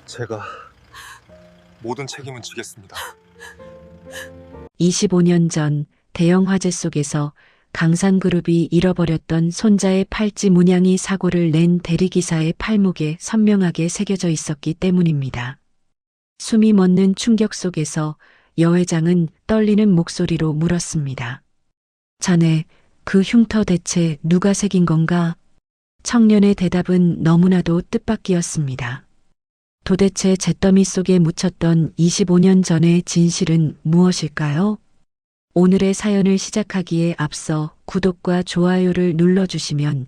제가 모든 책임은 지겠습니다. 25년 전 대형 화재 속에서 강산그룹이 잃어버렸던 손자의 팔찌 문양이 사고를 낸 대리기사의 팔목에 선명하게 새겨져 있었기 때문입니다. 숨이 멎는 충격 속에서 여 회장은 떨리는 목소리로 물었습니다. 자네, 그 흉터 대체 누가 새긴 건가? 청년의 대답은 너무나도 뜻밖이었습니다. 도대체 잿더미 속에 묻혔던 25년 전의 진실은 무엇일까요? 오늘의 사연을 시작하기에 앞서 구독과 좋아요를 눌러주시면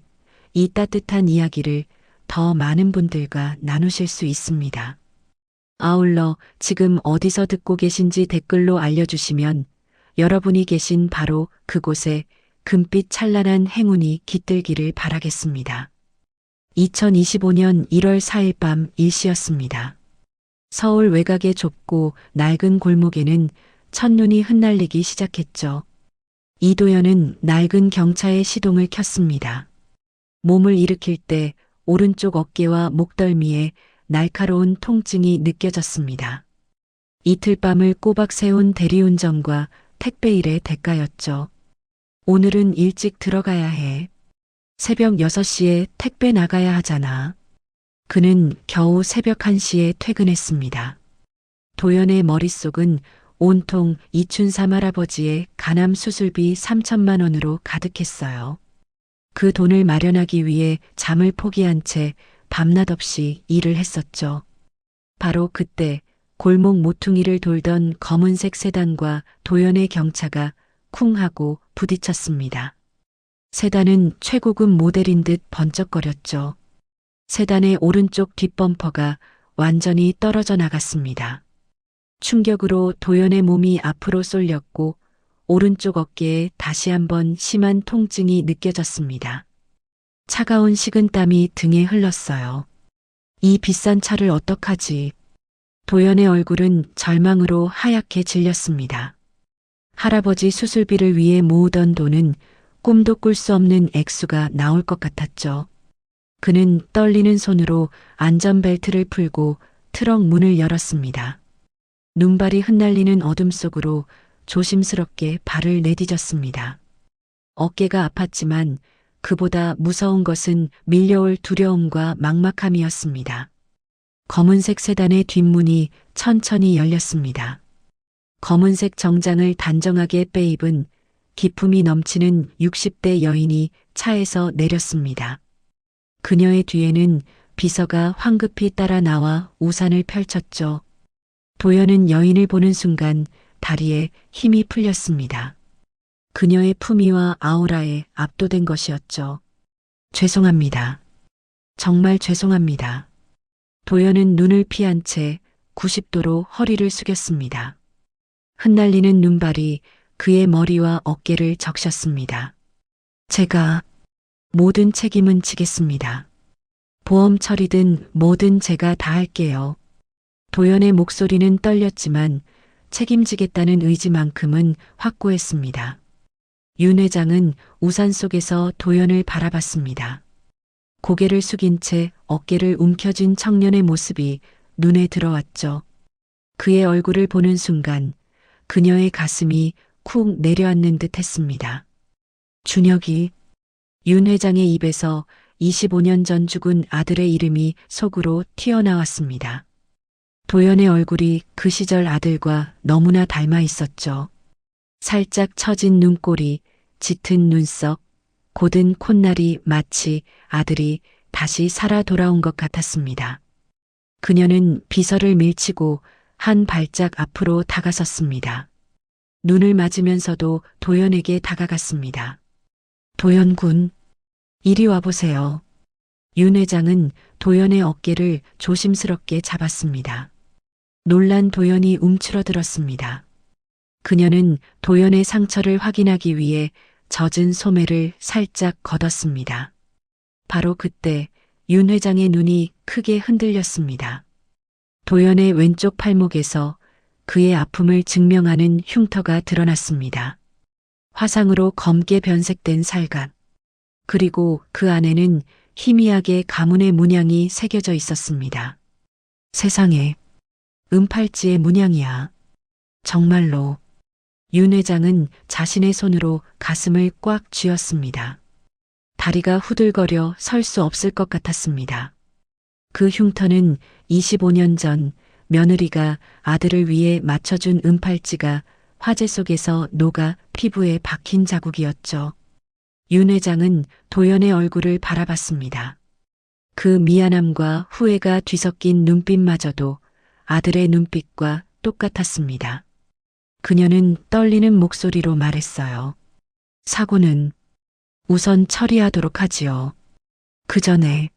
이 따뜻한 이야기를 더 많은 분들과 나누실 수 있습니다. 아울러 지금 어디서 듣고 계신지 댓글로 알려주시면 여러분이 계신 바로 그곳에 금빛 찬란한 행운이 깃들기를 바라겠습니다. 2025년 1월 4일 밤 일시였습니다. 서울 외곽의 좁고 낡은 골목에는 첫눈이 흩날리기 시작했죠. 이도연은 낡은 경차의 시동을 켰습니다. 몸을 일으킬 때 오른쪽 어깨와 목덜미에 날카로운 통증이 느껴졌습니다. 이틀 밤을 꼬박 세운 대리운전과 택배일의 대가였죠. 오늘은 일찍 들어가야 해. 새벽 6시에 택배 나가야 하잖아. 그는 겨우 새벽 1시에 퇴근했습니다. 도연의 머릿속은 온통 이춘삼 할아버지의 간암 수술비 3천만 원으로 가득했어요. 그 돈을 마련하기 위해 잠을 포기한 채 밤낮 없이 일을 했었죠. 바로 그때 골목 모퉁이를 돌던 검은색 세단과 도연의 경차가 쿵 하고 부딪혔습니다. 세단은 최고급 모델인 듯 번쩍거렸죠. 세단의 오른쪽 뒷범퍼가 완전히 떨어져 나갔습니다. 충격으로 도연의 몸이 앞으로 쏠렸고 오른쪽 어깨에 다시 한번 심한 통증이 느껴졌습니다. 차가운 식은땀이 등에 흘렀어요. 이 비싼 차를 어떡하지? 도연의 얼굴은 절망으로 하얗게 질렸습니다. 할아버지 수술비를 위해 모으던 돈은 꿈도 꿀 수 없는 액수가 나올 것 같았죠. 그는 떨리는 손으로 안전벨트를 풀고 트럭 문을 열었습니다. 눈발이 흩날리는 어둠 속으로 조심스럽게 발을 내디뎠습니다. 어깨가 아팠지만 그보다 무서운 것은 밀려올 두려움과 막막함이었습니다. 검은색 세단의 뒷문이 천천히 열렸습니다. 검은색 정장을 단정하게 빼입은 기품이 넘치는 60대 여인이 차에서 내렸습니다. 그녀의 뒤에는 비서가 황급히 따라 나와 우산을 펼쳤죠. 도연은 여인을 보는 순간 다리에 힘이 풀렸습니다. 그녀의 품위와 아우라에 압도된 것이었죠. 죄송합니다. 정말 죄송합니다. 도연은 눈을 피한 채 90도로 허리를 숙였습니다. 흩날리는 눈발이 그의 머리와 어깨를 적셨습니다. 제가 모든 책임은 지겠습니다. 보험 처리든 뭐든 제가 다 할게요. 도연의 목소리는 떨렸지만 책임지겠다는 의지만큼은 확고했습니다. 윤 회장은 우산 속에서 도연을 바라봤습니다. 고개를 숙인 채 어깨를 움켜쥔 청년의 모습이 눈에 들어왔죠. 그의 얼굴을 보는 순간 그녀의 가슴이 쿵 내려앉는 듯 했습니다. 준혁이. 윤 회장의 입에서 25년 전 죽은 아들의 이름이 속으로 튀어나왔습니다. 도연의 얼굴이 그 시절 아들과 너무나 닮아 있었죠. 살짝 처진 눈꼬리, 짙은 눈썹, 고든 콧날이 마치 아들이 다시 살아 돌아온 것 같았습니다. 그녀는 비서를 밀치고 한 발짝 앞으로 다가섰습니다. 눈을 맞으면서도 도연에게 다가갔습니다. 도연 군, 이리 와보세요. 윤 회장은 도연의 어깨를 조심스럽게 잡았습니다. 놀란 도연이 움츠러들었습니다. 그녀는 도연의 상처를 확인하기 위해 젖은 소매를 살짝 걷었습니다. 바로 그때 윤 회장의 눈이 크게 흔들렸습니다. 도연의 왼쪽 팔목에서 그의 아픔을 증명하는 흉터가 드러났습니다. 화상으로 검게 변색된 살각, 그리고 그 안에는 희미하게 가문의 문양이 새겨져 있었습니다. 세상에, 은팔찌의 문양이야. 정말로. 윤 회장은 자신의 손으로 가슴을 꽉 쥐었습니다. 다리가 후들거려 설 수 없을 것 같았습니다. 그 흉터는 25년 전 며느리가 아들을 위해 맞춰준 은팔찌가 화재 속에서 녹아 피부에 박힌 자국이었죠. 윤 회장은 도연의 얼굴을 바라봤습니다. 그 미안함과 후회가 뒤섞인 눈빛마저도 아들의 눈빛과 똑같았습니다. 그녀는 떨리는 목소리로 말했어요. 사고는 우선 처리하도록 하지요. 그 전에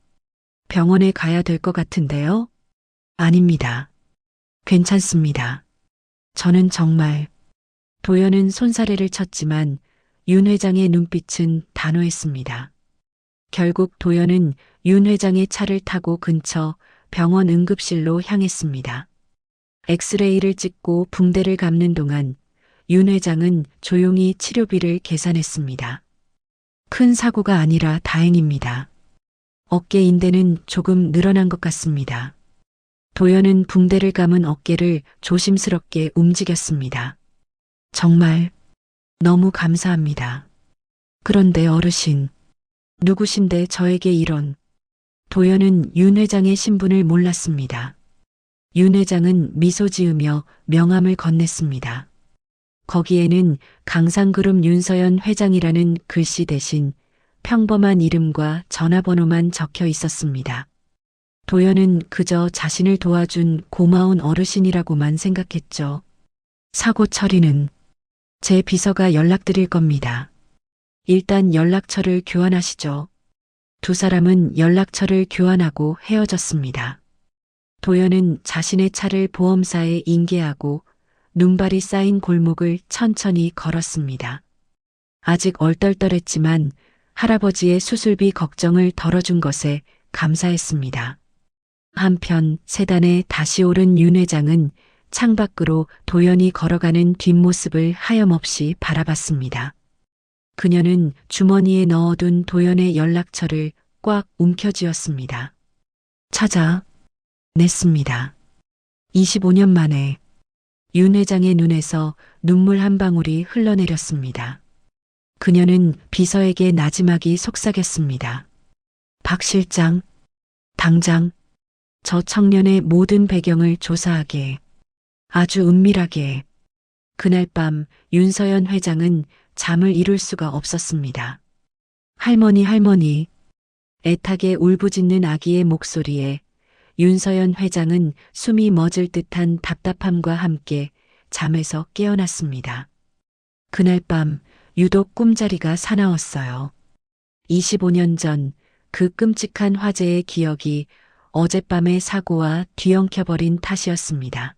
병원에 가야 될 것 같은데요? 아닙니다. 괜찮습니다. 저는 정말. 도연은 손사래를 쳤지만 윤 회장의 눈빛은 단호했습니다. 결국 도연은 윤 회장의 차를 타고 근처 병원 응급실로 향했습니다. 엑스레이를 찍고 붕대를 감는 동안 윤 회장은 조용히 치료비를 계산했습니다. 큰 사고가 아니라 다행입니다. 어깨 인대는 조금 늘어난 것 같습니다. 도연은 붕대를 감은 어깨를 조심스럽게 움직였습니다. 정말 너무 감사합니다. 그런데 어르신, 누구신데 저에게 이런. 도연은 윤 회장의 신분을 몰랐습니다. 윤 회장은 미소 지으며 명함을 건넸습니다. 거기에는 강상그룹 윤서연 회장이라는 글씨 대신 평범한 이름과 전화번호만 적혀 있었습니다. 도연은 그저 자신을 도와준 고마운 어르신이라고만 생각했죠. 사고 처리는 제 비서가 연락드릴 겁니다. 일단 연락처를 교환하시죠. 두 사람은 연락처를 교환하고 헤어졌습니다. 도연은 자신의 차를 보험사에 인계하고 눈발이 쌓인 골목을 천천히 걸었습니다. 아직 얼떨떨했지만 할아버지의 수술비 걱정을 덜어준 것에 감사했습니다. 한편 세단에 다시 오른 윤 회장은 창밖으로 도연이 걸어가는 뒷모습을 하염없이 바라봤습니다. 그녀는 주머니에 넣어둔 도연의 연락처를 꽉 움켜쥐었습니다. 찾아냈습니다. 25년 만에 윤 회장의 눈에서 눈물 한 방울이 흘러내렸습니다. 그녀는 비서에게 나지막이 속삭였습니다. 박 실장, 당장 저 청년의 모든 배경을 조사하게, 아주 은밀하게. 그날 밤 윤서연 회장은 잠을 이룰 수가 없었습니다. 할머니, 애타게 울부짖는 아기의 목소리에 윤서연 회장은 숨이 멎을 듯한 답답함과 함께 잠에서 깨어났습니다. 그날 밤 유독 꿈자리가 사나웠어요. 25년 전 그 끔찍한 화재의 기억이 어젯밤의 사고와 뒤엉켜버린 탓이었습니다.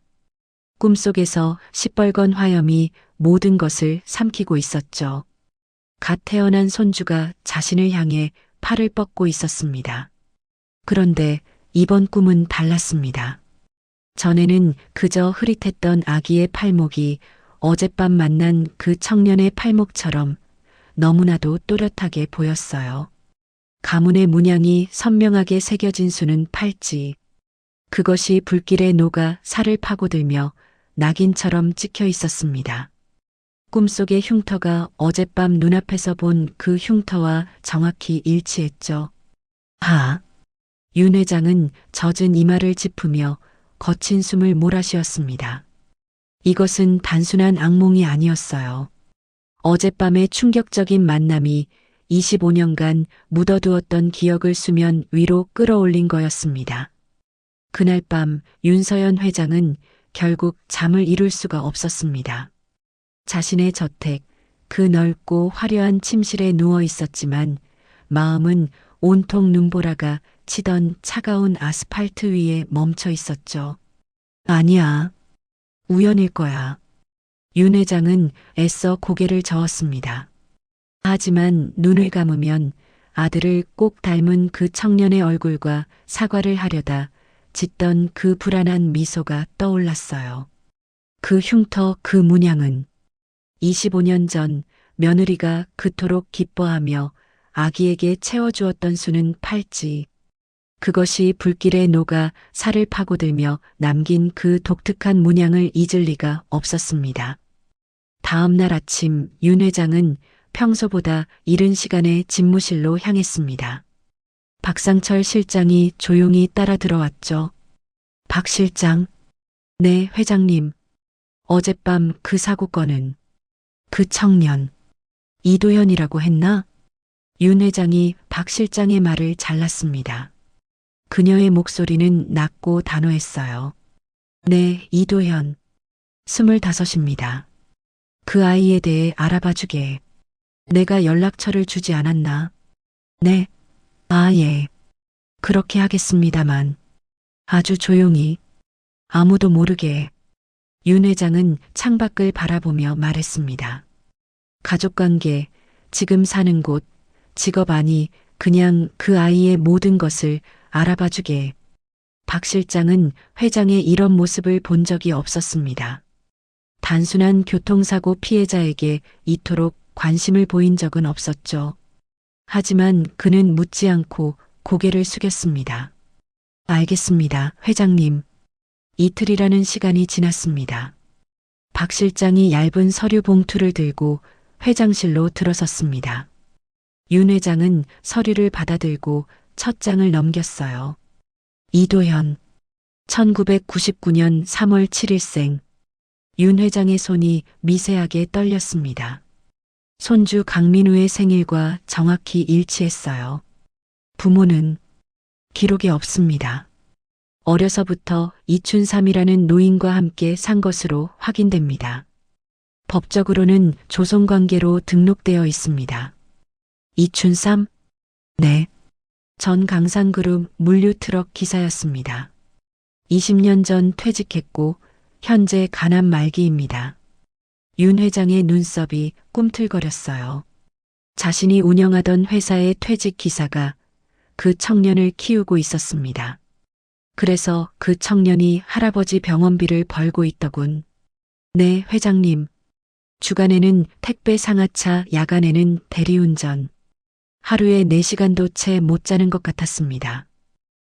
꿈속에서 시뻘건 화염이 모든 것을 삼키고 있었죠. 갓 태어난 손주가 자신을 향해 팔을 뻗고 있었습니다. 그런데 이번 꿈은 달랐습니다. 전에는 그저 흐릿했던 아기의 팔목이 어젯밤 만난 그 청년의 팔목처럼 너무나도 또렷하게 보였어요. 가문의 문양이 선명하게 새겨진 수는 팔찌. 그것이 불길에 녹아 살을 파고들며 낙인처럼 찍혀 있었습니다. 꿈속의 흉터가 어젯밤 눈앞에서 본 그 흉터와 정확히 일치했죠. 윤 회장은 젖은 이마를 짚으며 거친 숨을 몰아쉬었습니다. 이것은 단순한 악몽이 아니었어요. 어젯밤의 충격적인 만남이 25년간 묻어두었던 기억을 수면 위로 끌어올린 거였습니다. 그날 밤 윤서연 회장은 결국 잠을 이룰 수가 없었습니다. 자신의 저택, 그 넓고 화려한 침실에 누워 있었지만 마음은 온통 눈보라가 치던 차가운 아스팔트 위에 멈춰 있었죠. 아니야. 우연일 거야. 윤 회장은 애써 고개를 저었습니다. 하지만 눈을 감으면 아들을 꼭 닮은 그 청년의 얼굴과 사과를 하려다 짓던 그 불안한 미소가 떠올랐어요. 그 흉터, 그 문양은 25년 전 며느리가 그토록 기뻐하며 아기에게 채워주었던 수는 팔찌. 그것이 불길에 녹아 살을 파고들며 남긴 그 독특한 문양을 잊을 리가 없었습니다. 다음 날 아침 윤 회장은 평소보다 이른 시간에 집무실로 향했습니다. 박상철 실장이 조용히 따라 들어왔죠. 박 실장. 네, 회장님. 어젯밤 그 사고건은 그 청년 이도현이라고 했나? 윤 회장이 박 실장의 말을 잘랐습니다. 그녀의 목소리는 낮고 단호했어요. 네, 이도현. 25입니다. 그 아이에 대해 알아봐 주게. 내가 연락처를 주지 않았나? 네. 아, 예. 그렇게 하겠습니다만. 아주 조용히. 아무도 모르게. 윤 회장은 창밖을 바라보며 말했습니다. 가족관계, 지금 사는 곳, 직업 아니 그냥 그 아이의 모든 것을 알아봐 주게. 박 실장은 회장의 이런 모습을 본 적이 없었습니다. 단순한 교통사고 피해자에게 이토록 관심을 보인 적은 없었죠. 하지만 그는 묻지 않고 고개를 숙였습니다. 알겠습니다, 회장님. 이틀이라는 시간이 지났습니다. 박 실장이 얇은 서류 봉투를 들고 회장실로 들어섰습니다. 윤 회장은 서류를 받아들고 첫 장을 넘겼어요. 이도현, 1999년 3월 7일생. 윤 회장의 손이 미세하게 떨렸습니다. 손주 강민우의 생일과 정확히 일치했어요. 부모는 기록에 없습니다. 어려서부터 이춘삼이라는 노인과 함께 산 것으로 확인됩니다. 법적으로는 조손관계로 등록되어 있습니다. 이춘삼? 네. 전 강산그룹 물류트럭 기사였습니다. 20년 전 퇴직했고 현재 가난 말기입니다. 윤 회장의 눈썹이 꿈틀거렸어요. 자신이 운영하던 회사의 퇴직 기사가 그 청년을 키우고 있었습니다. 그래서 그 청년이 할아버지 병원비를 벌고 있더군. 네, 회장님. 주간에는 택배 상하차, 야간에는 대리운전. 하루에 4시간도 채 못 자는 것 같았습니다.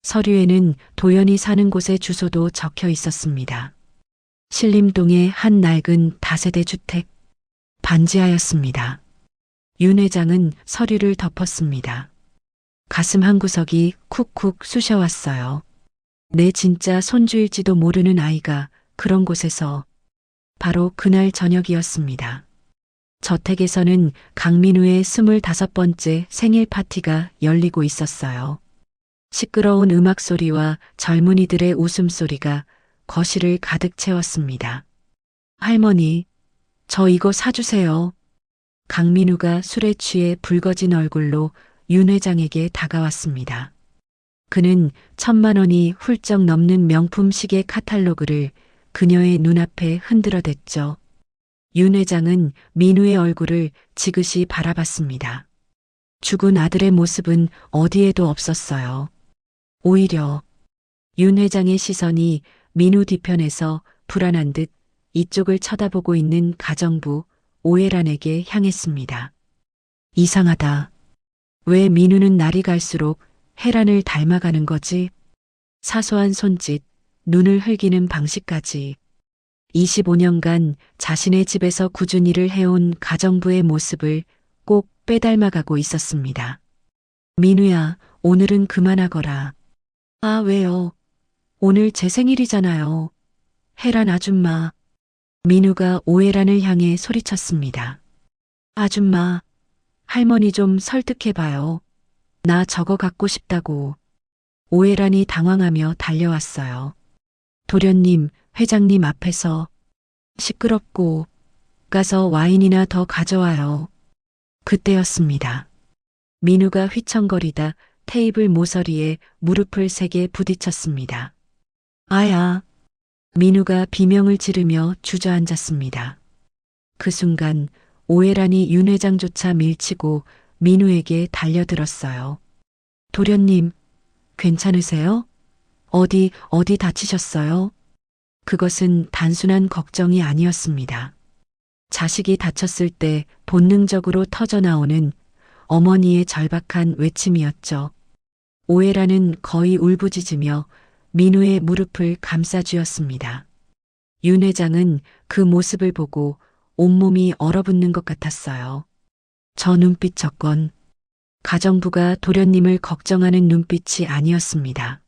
서류에는 도연이 사는 곳의 주소도 적혀 있었습니다. 신림동의 한 낡은 다세대 주택. 반지하였습니다. 윤 회장은 서류를 덮었습니다. 가슴 한구석이 쿡쿡 쑤셔왔어요. 내 진짜 손주일지도 모르는 아이가 그런 곳에서 바로 그날 저녁이었습니다. 저택에서는 강민우의 25번째 생일 파티가 열리고 있었어요. 시끄러운 음악 소리와 젊은이들의 웃음소리가 거실을 가득 채웠습니다. 할머니, 저 이거 사주세요. 강민우가 술에 취해 붉어진 얼굴로 윤 회장에게 다가왔습니다. 그는 1,000만 원이 훌쩍 넘는 명품 시계 카탈로그를 그녀의 눈앞에 흔들어댔죠. 윤 회장은 민우의 얼굴을 지그시 바라봤습니다. 죽은 아들의 모습은 어디에도 없었어요. 오히려 윤 회장의 시선이 민우 뒤편에서 불안한 듯 이쪽을 쳐다보고 있는 가정부 오해란에게 향했습니다. 이상하다. 왜 민우는 날이 갈수록 혜란을 닮아가는 거지? 사소한 손짓, 눈을 흘기는 방식까지. 25년간 자신의 집에서 꾸준히 일을 해온 가정부의 모습을 꼭 빼닮아가고 있었습니다. 민우야, 오늘은 그만하거라. 아, 왜요? 오늘 제 생일이잖아요. 혜란 아줌마. 민우가 오해란을 향해 소리쳤습니다. 아줌마, 할머니 좀 설득해봐요. 나 저거 갖고 싶다고. 오해란이 당황하며 달려왔어요. 도련님, 회장님 앞에서 시끄럽고 가서 와인이나 더 가져와요. 그때였습니다. 민우가 휘청거리다 테이블 모서리에 무릎을 세게 부딪혔습니다. 아야. 민우가 비명을 지르며 주저앉았습니다. 그 순간 오해란이 윤 회장조차 밀치고 민우에게 달려들었어요. 도련님, 괜찮으세요? 어디 다치셨어요? 그것은 단순한 걱정이 아니었습니다. 자식이 다쳤을 때 본능적으로 터져나오는 어머니의 절박한 외침이었죠. 오해라는 거의 울부짖으며 민우의 무릎을 감싸쥐었습니다. 윤 회장은 그 모습을 보고 온몸이 얼어붙는 것 같았어요. 저 눈빛 저건 가정부가 도련님을 걱정하는 눈빛이 아니었습니다.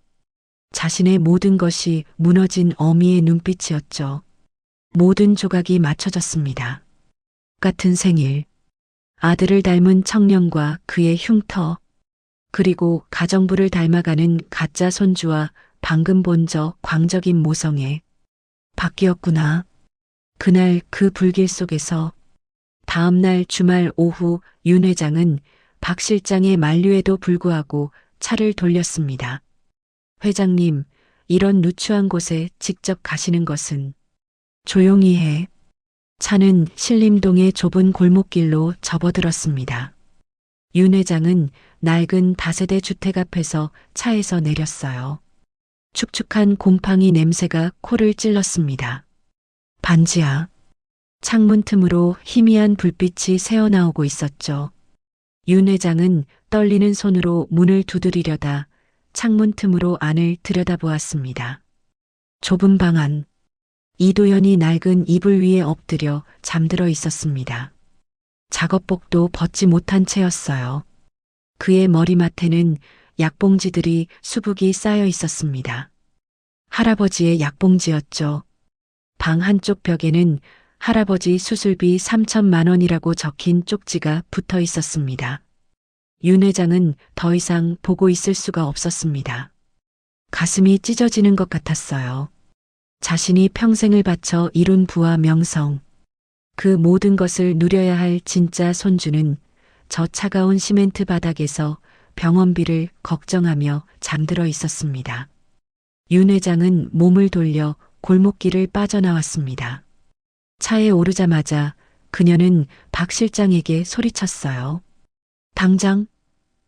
자신의 모든 것이 무너진 어미의 눈빛이었죠. 모든 조각이 맞춰졌습니다. 같은 생일, 아들을 닮은 청년과 그의 흉터, 그리고 가정부를 닮아가는 가짜 손주와 방금 본 저 광적인 모성애. 바뀌었구나. 그날 그 불길 속에서 다음 날 주말 오후 윤 회장은 박 실장의 만류에도 불구하고 차를 돌렸습니다. 회장님, 이런 누추한 곳에 직접 가시는 것은 조용히 해. 차는 신림동의 좁은 골목길로 접어들었습니다. 윤 회장은 낡은 다세대 주택 앞에서 차에서 내렸어요. 축축한 곰팡이 냄새가 코를 찔렀습니다. 반지하. 창문 틈으로 희미한 불빛이 새어나오고 있었죠. 윤 회장은 떨리는 손으로 문을 두드리려다 창문 틈으로 안을 들여다보았습니다. 좁은 방 안. 이도연이 낡은 이불 위에 엎드려 잠들어 있었습니다. 작업복도 벗지 못한 채였어요. 그의 머리맡에는 약봉지들이 수북이 쌓여 있었습니다. 할아버지의 약봉지였죠. 방 한쪽 벽에는 할아버지 수술비 3천만 원이라고 적힌 쪽지가 붙어 있었습니다. 윤 회장은 더 이상 보고 있을 수가 없었습니다. 가슴이 찢어지는 것 같았어요. 자신이 평생을 바쳐 이룬 부와 명성, 그 모든 것을 누려야 할 진짜 손주는 저 차가운 시멘트 바닥에서 병원비를 걱정하며 잠들어 있었습니다. 윤 회장은 몸을 돌려 골목길을 빠져나왔습니다. 차에 오르자마자 그녀는 박 실장에게 소리쳤어요. 당장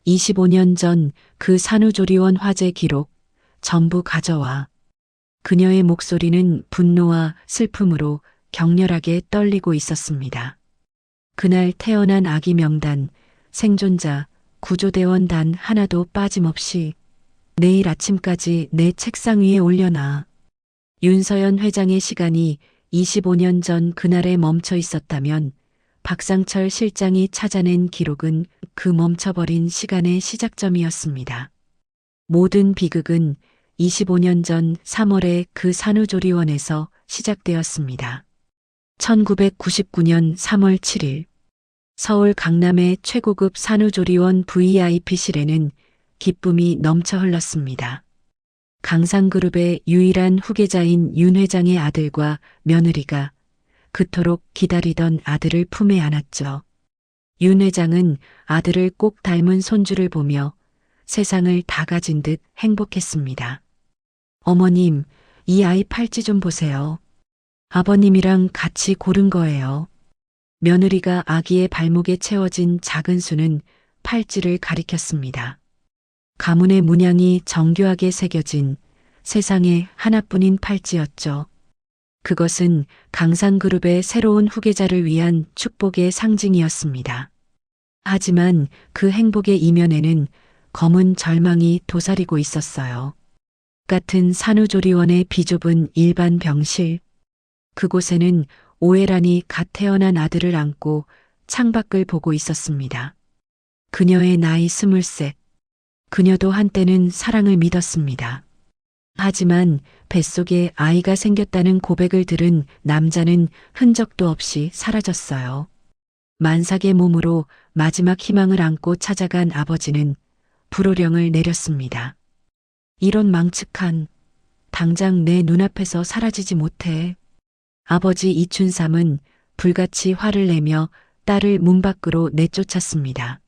25년 전 그 산후조리원 화재 기록 전부 가져와. 그녀의 목소리는 분노와 슬픔으로 격렬하게 떨리고 있었습니다. 그날 태어난 아기 명단, 생존자, 구조대원 단 하나도 빠짐없이 내일 아침까지 내 책상 위에 올려놔. 윤서연 회장의 시간이 25년 전 그날에 멈춰 있었다면 박상철 실장이 찾아낸 기록은 그 멈춰버린 시간의 시작점이었습니다. 모든 비극은 25년 전 3월에 그 산후조리원에서 시작되었습니다. 1999년 3월 7일 서울 강남의 최고급 산후조리원 VIP실에는 기쁨이 넘쳐 흘렀습니다. 강상그룹의 유일한 후계자인 윤 회장의 아들과 며느리가 그토록 기다리던 아들을 품에 안았죠. 윤 회장은 아들을 꼭 닮은 손주를 보며 세상을 다 가진 듯 행복했습니다. 어머님, 이 아이 팔찌 좀 보세요. 아버님이랑 같이 고른 거예요. 며느리가 아기의 발목에 채워진 작은 수는 팔찌를 가리켰습니다. 가문의 문양이 정교하게 새겨진 세상에 하나뿐인 팔찌였죠. 그것은 강상그룹의 새로운 후계자를 위한 축복의 상징이었습니다. 하지만 그 행복의 이면에는 검은 절망이 도사리고 있었어요. 같은 산후조리원의 비좁은 일반 병실. 그곳에는 오해란이 갓 태어난 아들을 안고 창밖을 보고 있었습니다. 그녀의 나이 23. 그녀도 한때는 사랑을 믿었습니다. 하지만 뱃속에 아이가 생겼다는 고백을 들은 남자는 흔적도 없이 사라졌어요. 만삭의 몸으로 마지막 희망을 안고 찾아간 아버지는 불호령을 내렸습니다. 이런 망측한, 당장 내 눈앞에서 사라지지 못해. 아버지 이춘삼은 불같이 화를 내며 딸을 문 밖으로 내쫓았습니다.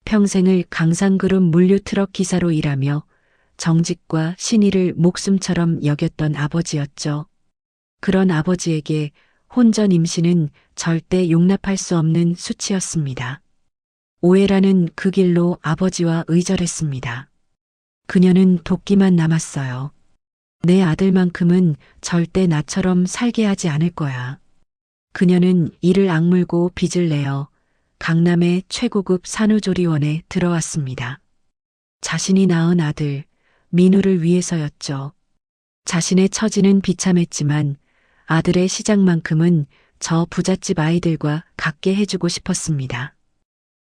평생을 강상그룹 물류트럭 기사로 일하며 정직과 신의를 목숨처럼 여겼던 아버지였죠. 그런 아버지에게 혼전 임신은 절대 용납할 수 없는 수치였습니다. 오해라는 그 길로 아버지와 의절했습니다. 그녀는 도끼만 남았어요. 내 아들만큼은 절대 나처럼 살게 하지 않을 거야. 그녀는 이를 악물고 빚을 내어 강남의 최고급 산후조리원에 들어왔습니다. 자신이 낳은 아들 민우를 위해서였죠. 자신의 처지는 비참했지만 아들의 시작만큼은 저 부잣집 아이들과 같게 해주고 싶었습니다.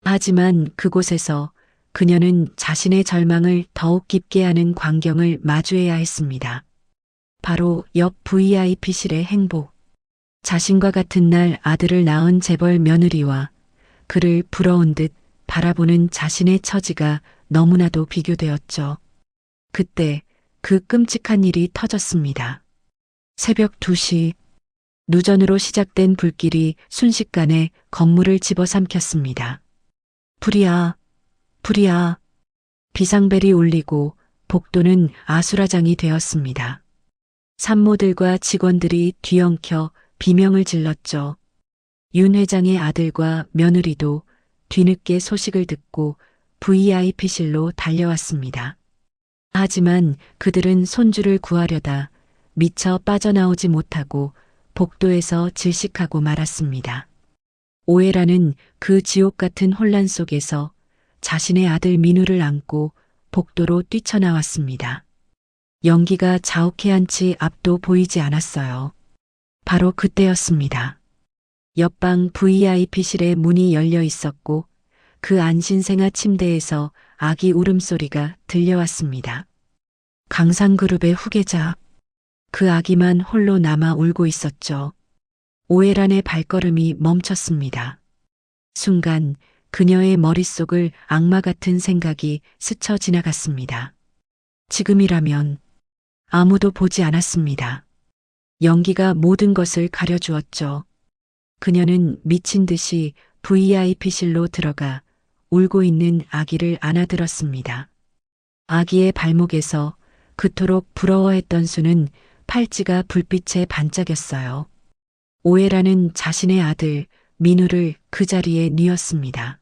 하지만 그곳에서 그녀는 자신의 절망을 더욱 깊게 하는 광경을 마주해야 했습니다. 바로 옆 VIP실의 행복. 자신과 같은 날 아들을 낳은 재벌 며느리와 그를 부러운 듯 바라보는 자신의 처지가 너무나도 비교되었죠. 그때 그 끔찍한 일이 터졌습니다. 새벽 2시 누전으로 시작된 불길이 순식간에 건물을 집어삼켰습니다. 불이야, 불이야. 비상벨이 울리고 복도는 아수라장이 되었습니다. 산모들과 직원들이 뒤엉켜 비명을 질렀죠. 윤 회장의 아들과 며느리도 뒤늦게 소식을 듣고 VIP실로 달려왔습니다. 하지만 그들은 손주를 구하려다 미처 빠져나오지 못하고 복도에서 질식하고 말았습니다. 오해라는 그 지옥 같은 혼란 속에서 자신의 아들 민우를 안고 복도로 뛰쳐나왔습니다. 연기가 자욱해한 채 앞도 보이지 않았어요. 바로 그때였습니다. 옆방 VIP실의 문이 열려 있었고 그 안신생아 침대에서 아기 울음소리가 들려왔습니다. 강상그룹의 후계자. 그 아기만 홀로 남아 울고 있었죠. 오해란의 발걸음이 멈췄습니다. 순간 그녀의 머릿속을 악마 같은 생각이 스쳐 지나갔습니다. 지금이라면 아무도 보지 않았습니다. 연기가 모든 것을 가려주었죠. 그녀는 미친 듯이 VIP실로 들어가 울고 있는 아기를 안아들었습니다. 아기의 발목에서 그토록 부러워했던 수는 팔찌가 불빛에 반짝였어요. 오해라는 자신의 아들 민우를 그 자리에 뉘었습니다.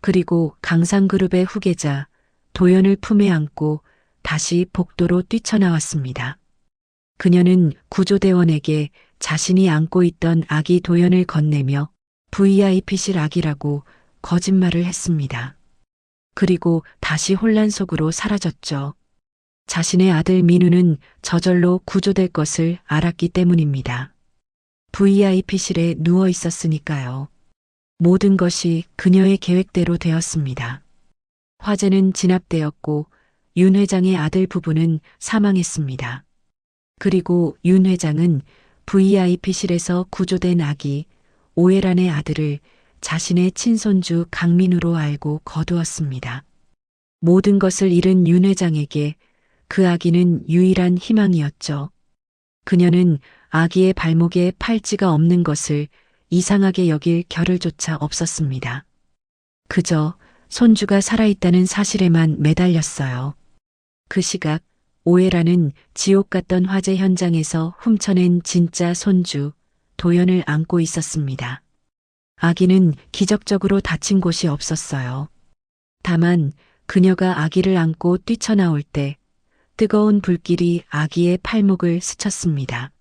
그리고 강상그룹의 후계자 도연을 품에 안고 다시 복도로 뛰쳐나왔습니다. 그녀는 구조대원에게 자신이 안고 있던 아기 도연을 건네며 VIP실 아기라고 거짓말을 했습니다. 그리고 다시 혼란 속으로 사라졌죠. 자신의 아들 민우는 저절로 구조될 것을 알았기 때문입니다. VIP실에 누워 있었으니까요. 모든 것이 그녀의 계획대로 되었습니다. 화재는 진압되었고 윤 회장의 아들 부부는 사망했습니다. 그리고 윤 회장은 VIP실에서 구조된 아기 오해란의 아들을 자신의 친손주 강민우로 알고 거두었습니다. 모든 것을 잃은 윤 회장에게 그 아기는 유일한 희망이었죠. 그녀는 아기의 발목에 팔찌가 없는 것을 이상하게 여길 겨를조차 없었습니다. 그저 손주가 살아있다는 사실에만 매달렸어요. 그 시각 오해라는 지옥 같던 화재 현장에서 훔쳐낸 진짜 손주 도연을 안고 있었습니다. 아기는 기적적으로 다친 곳이 없었어요. 다만 그녀가 아기를 안고 뛰쳐나올 때 뜨거운 불길이 아기의 팔목을 스쳤습니다.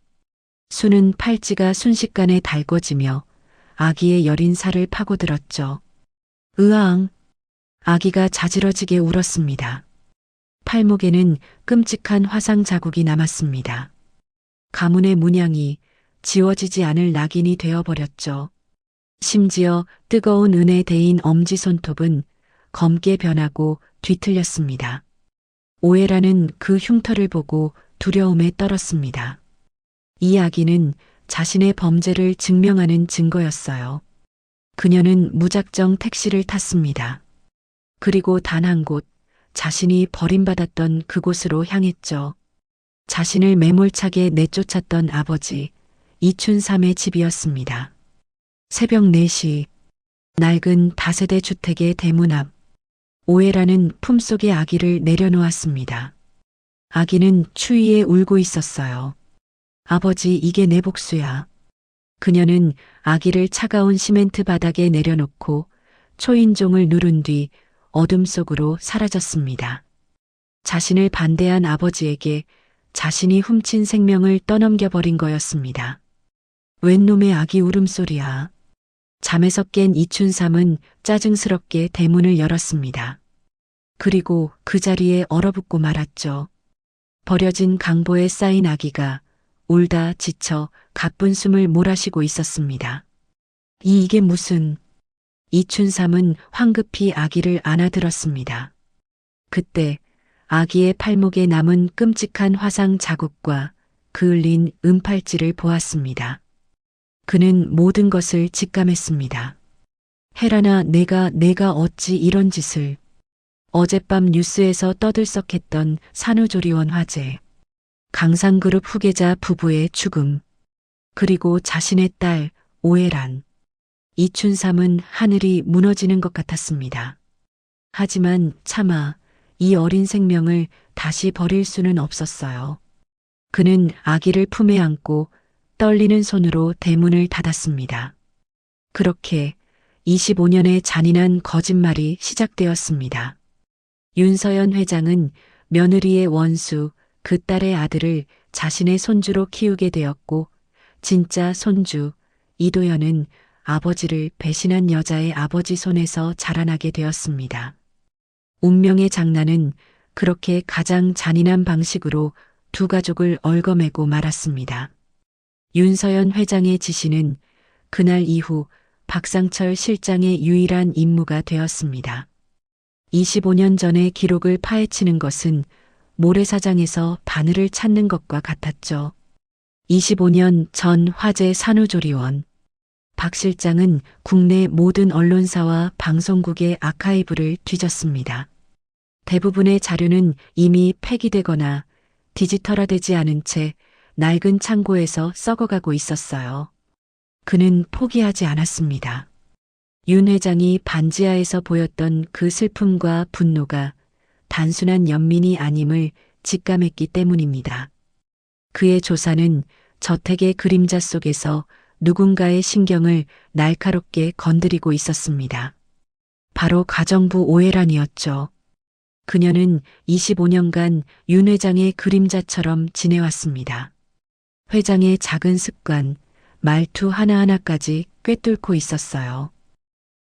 수는 팔찌가 순식간에 달궈지며 아기의 여린 살을 파고들었죠. 으앙! 아기가 자지러지게 울었습니다. 팔목에는 끔찍한 화상 자국이 남았습니다. 가문의 문양이 지워지지 않을 낙인이 되어버렸죠. 심지어 뜨거운 은에 대인 엄지손톱은 검게 변하고 뒤틀렸습니다. 오해라는 그 흉터를 보고 두려움에 떨었습니다. 이 아기는 자신의 범죄를 증명하는 증거였어요. 그녀는 무작정 택시를 탔습니다. 그리고 단 한 곳, 자신이 버림받았던 그곳으로 향했죠. 자신을 매몰차게 내쫓았던 아버지, 이춘삼의 집이었습니다. 새벽 4시, 낡은 다세대 주택의 대문 앞, 오해라는 품속의 아기를 내려놓았습니다. 아기는 추위에 울고 있었어요. 아버지, 이게 내 복수야. 그녀는 아기를 차가운 시멘트 바닥에 내려놓고 초인종을 누른 뒤 어둠 속으로 사라졌습니다. 자신을 반대한 아버지에게 자신이 훔친 생명을 떠넘겨버린 거였습니다. 웬 놈의 아기 울음소리야. 잠에서 깬 이춘삼은 짜증스럽게 대문을 열었습니다. 그리고 그 자리에 얼어붙고 말았죠. 버려진 강보에 쌓인 아기가 울다 지쳐 가쁜 숨을 몰아쉬고 있었습니다. 이게 무슨... 이춘삼은 황급히 아기를 안아들었습니다. 그때 아기의 팔목에 남은 끔찍한 화상 자국과 그을린 은팔찌를 보았습니다. 그는 모든 것을 직감했습니다. 헤라나 내가 어찌 이런 짓을... 어젯밤 뉴스에서 떠들썩했던 산후조리원 화재, 강상그룹 후계자 부부의 죽음, 그리고 자신의 딸 오해란. 이춘삼은 하늘이 무너지는 것 같았습니다. 하지만 차마 이 어린 생명을 다시 버릴 수는 없었어요. 그는 아기를 품에 안고 떨리는 손으로 대문을 닫았습니다. 그렇게 25년의 잔인한 거짓말이 시작되었습니다. 윤서연 회장은 며느리의 원수, 그 딸의 아들을 자신의 손주로 키우게 되었고, 진짜 손주 이도현은 아버지를 배신한 여자의 아버지 손에서 자라나게 되었습니다. 운명의 장난은 그렇게 가장 잔인한 방식으로 두 가족을 얽어매고 말았습니다. 윤서연 회장의 지시는 그날 이후 박상철 실장의 유일한 임무가 되었습니다. 25년 전의 기록을 파헤치는 것은 모래사장에서 바늘을 찾는 것과 같았죠. 25년 전 화재 산후조리원. 박 실장은 국내 모든 언론사와 방송국의 아카이브를 뒤졌습니다. 대부분의 자료는 이미 폐기되거나 디지털화되지 않은 채 낡은 창고에서 썩어가고 있었어요. 그는 포기하지 않았습니다. 윤 회장이 반지하에서 보였던 그 슬픔과 분노가 단순한 연민이 아님을 직감했기 때문입니다. 그의 조사는 저택의 그림자 속에서 누군가의 신경을 날카롭게 건드리고 있었습니다. 바로 가정부 오해란이었죠. 그녀는 25년간 윤 회장의 그림자처럼 지내왔습니다. 회장의 작은 습관, 말투 하나하나까지 꿰뚫고 있었어요.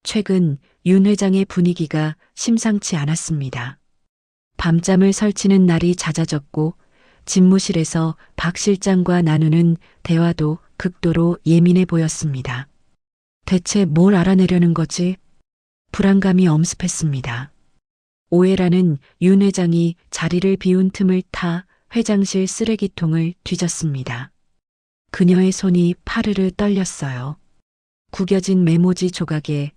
최근 윤 회장의 분위기가 심상치 않았습니다. 밤잠을 설치는 날이 잦아졌고 집무실에서 박 실장과 나누는 대화도 극도로 예민해 보였습니다. 대체 뭘 알아내려는 거지? 불안감이 엄습했습니다. 오해라는 윤 회장이 자리를 비운 틈을 타 회장실 쓰레기통을 뒤졌습니다. 그녀의 손이 파르르 떨렸어요. 구겨진 메모지 조각에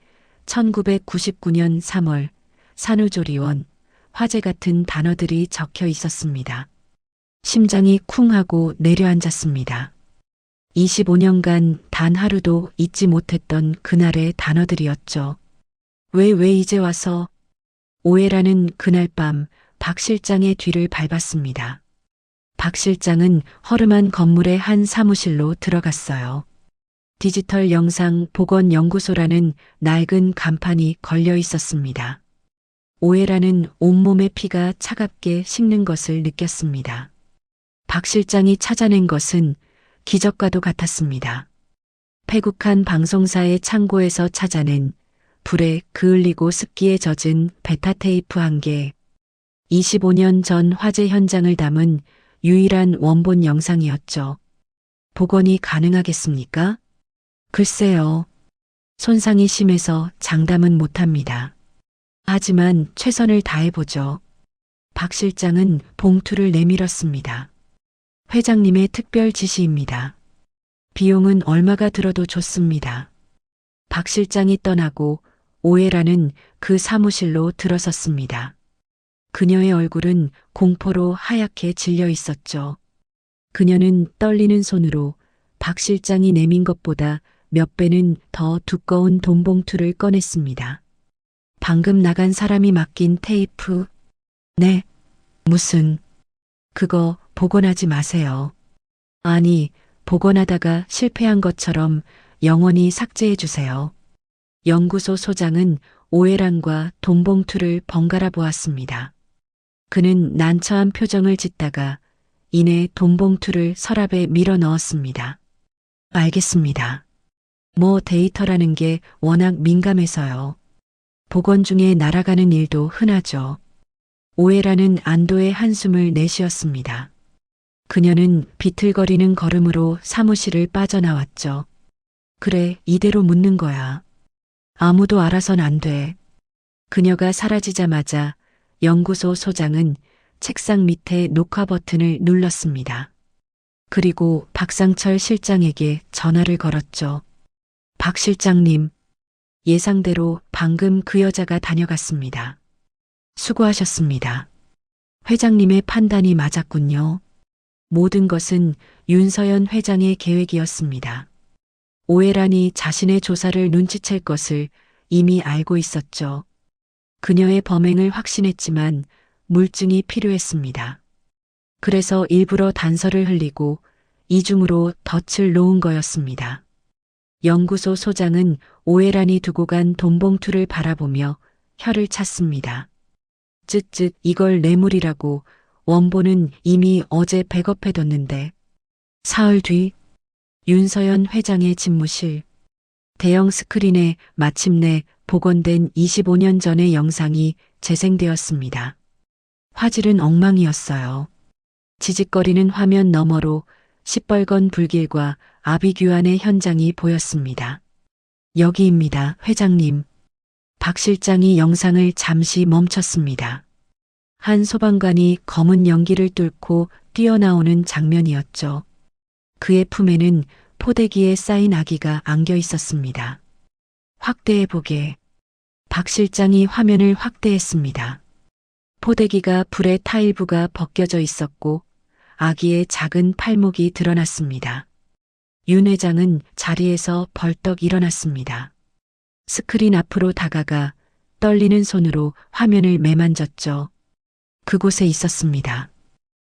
1999년 3월 산후조리원 화재 같은 단어들이 적혀 있었습니다. 심장이 쿵 하고 내려앉았습니다. 25년간 단 하루도 잊지 못했던 그날의 단어들이었죠. 왜 이제 와서... 오해라는 그날 밤 박 실장의 뒤를 밟았습니다. 박 실장은 허름한 건물의 한 사무실로 들어갔어요. 디지털 영상 복원 연구소라는 낡은 간판이 걸려 있었습니다. 오해라는 온몸의 피가 차갑게 식는 것을 느꼈습니다. 박 실장이 찾아낸 것은 기적과도 같았습니다. 폐국한 방송사의 창고에서 찾아낸 불에 그을리고 습기에 젖은 베타 테이프 한 개, 25년 전 화재 현장을 담은 유일한 원본 영상이었죠. 복원이 가능하겠습니까? 글쎄요. 손상이 심해서 장담은 못합니다. 하지만 최선을 다해보죠. 박 실장은 봉투를 내밀었습니다. 회장님의 특별 지시입니다. 비용은 얼마가 들어도 좋습니다. 박 실장이 떠나고 오해라는 그 사무실로 들어섰습니다. 그녀의 얼굴은 공포로 하얗게 질려 있었죠. 그녀는 떨리는 손으로 박 실장이 내민 것보다 몇 배는 더 두꺼운 돈 봉투를 꺼냈습니다. 방금 나간 사람이 맡긴 테이프. 네, 무슨... 그거 복원하지 마세요. 아니, 복원하다가 실패한 것처럼 영원히 삭제해 주세요. 연구소 소장은 오해란과 돈 봉투를 번갈아 보았습니다. 그는 난처한 표정을 짓다가 이내 돈 봉투를 서랍에 밀어 넣었습니다. 알겠습니다. 뭐 데이터라는 게 워낙 민감해서요. 복원 중에 날아가는 일도 흔하죠. 오해라는 안도의 한숨을 내쉬었습니다. 그녀는 비틀거리는 걸음으로 사무실을 빠져나왔죠. 그래, 이대로 묻는 거야. 아무도 알아선 안 돼. 그녀가 사라지자마자 연구소 소장은 책상 밑에 녹화 버튼을 눌렀습니다. 그리고 박상철 실장에게 전화를 걸었죠. 박 실장님, 예상대로 방금 그 여자가 다녀갔습니다. 수고하셨습니다. 회장님의 판단이 맞았군요. 모든 것은 윤서연 회장의 계획이었습니다. 오해란이 자신의 조사를 눈치챌 것을 이미 알고 있었죠. 그녀의 범행을 확신했지만 물증이 필요했습니다. 그래서 일부러 단서를 흘리고 이중으로 덫을 놓은 거였습니다. 연구소 소장은 오해란이 두고 간 돈봉투를 바라보며 혀를 찼습니다. 쯧쯧, 이걸 뇌물이라고. 원본은 이미 어제 백업해뒀는데. 사흘 뒤 윤서연 회장의 집무실. 대형 스크린에 마침내 복원된 25년 전의 영상이 재생되었습니다. 화질은 엉망이었어요. 지직거리는 화면 너머로 시뻘건 불길과 아비규환의 현장이 보였습니다. 여기입니다, 회장님. 박 실장이 영상을 잠시 멈췄습니다. 한 소방관이 검은 연기를 뚫고 뛰어나오는 장면이었죠. 그의 품에는 포대기에 쌓인 아기가 안겨 있었습니다. 확대해보게. 박 실장이 화면을 확대했습니다. 포대기가 불에 타 일부가 벗겨져 있었고 아기의 작은 팔목이 드러났습니다. 윤 회장은 자리에서 벌떡 일어났습니다. 스크린 앞으로 다가가 떨리는 손으로 화면을 매만졌죠. 그곳에 있었습니다.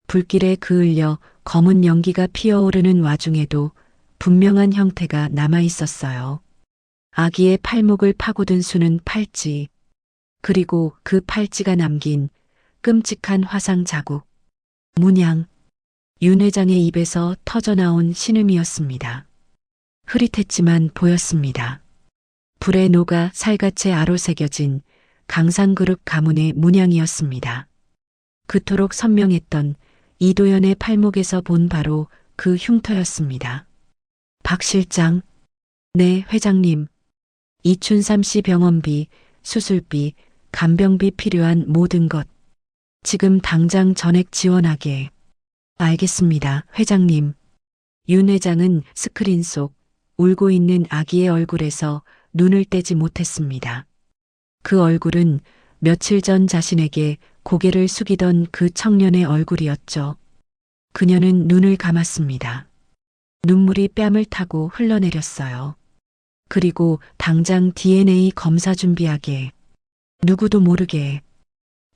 불길에 그을려 검은 연기가 피어오르는 와중에도 분명한 형태가 남아 있었어요. 아기의 팔목을 파고든 수는 팔찌, 그리고 그 팔찌가 남긴 끔찍한 화상 자국. 문양. 윤 회장의 입에서 터져나온 신음이었습니다. 흐릿했지만 보였습니다. 불에 녹아 살갗에 아로새겨진 강상그룹 가문의 문양이었습니다. 그토록 선명했던 이도연의 팔목에서 본 바로 그 흉터였습니다. 박 실장. 네, 회장님. 이춘삼 씨 병원비, 수술비, 간병비 필요한 모든 것. 지금 당장 전액 지원하게. 알겠습니다, 회장님. 윤 회장은 스크린 속 울고 있는 아기의 얼굴에서 눈을 떼지 못했습니다. 그 얼굴은 며칠 전 자신에게 고개를 숙이던 그 청년의 얼굴이었죠. 그녀는 눈을 감았습니다. 눈물이 뺨을 타고 흘러내렸어요. 그리고 당장 DNA 검사 준비하게. 누구도 모르게.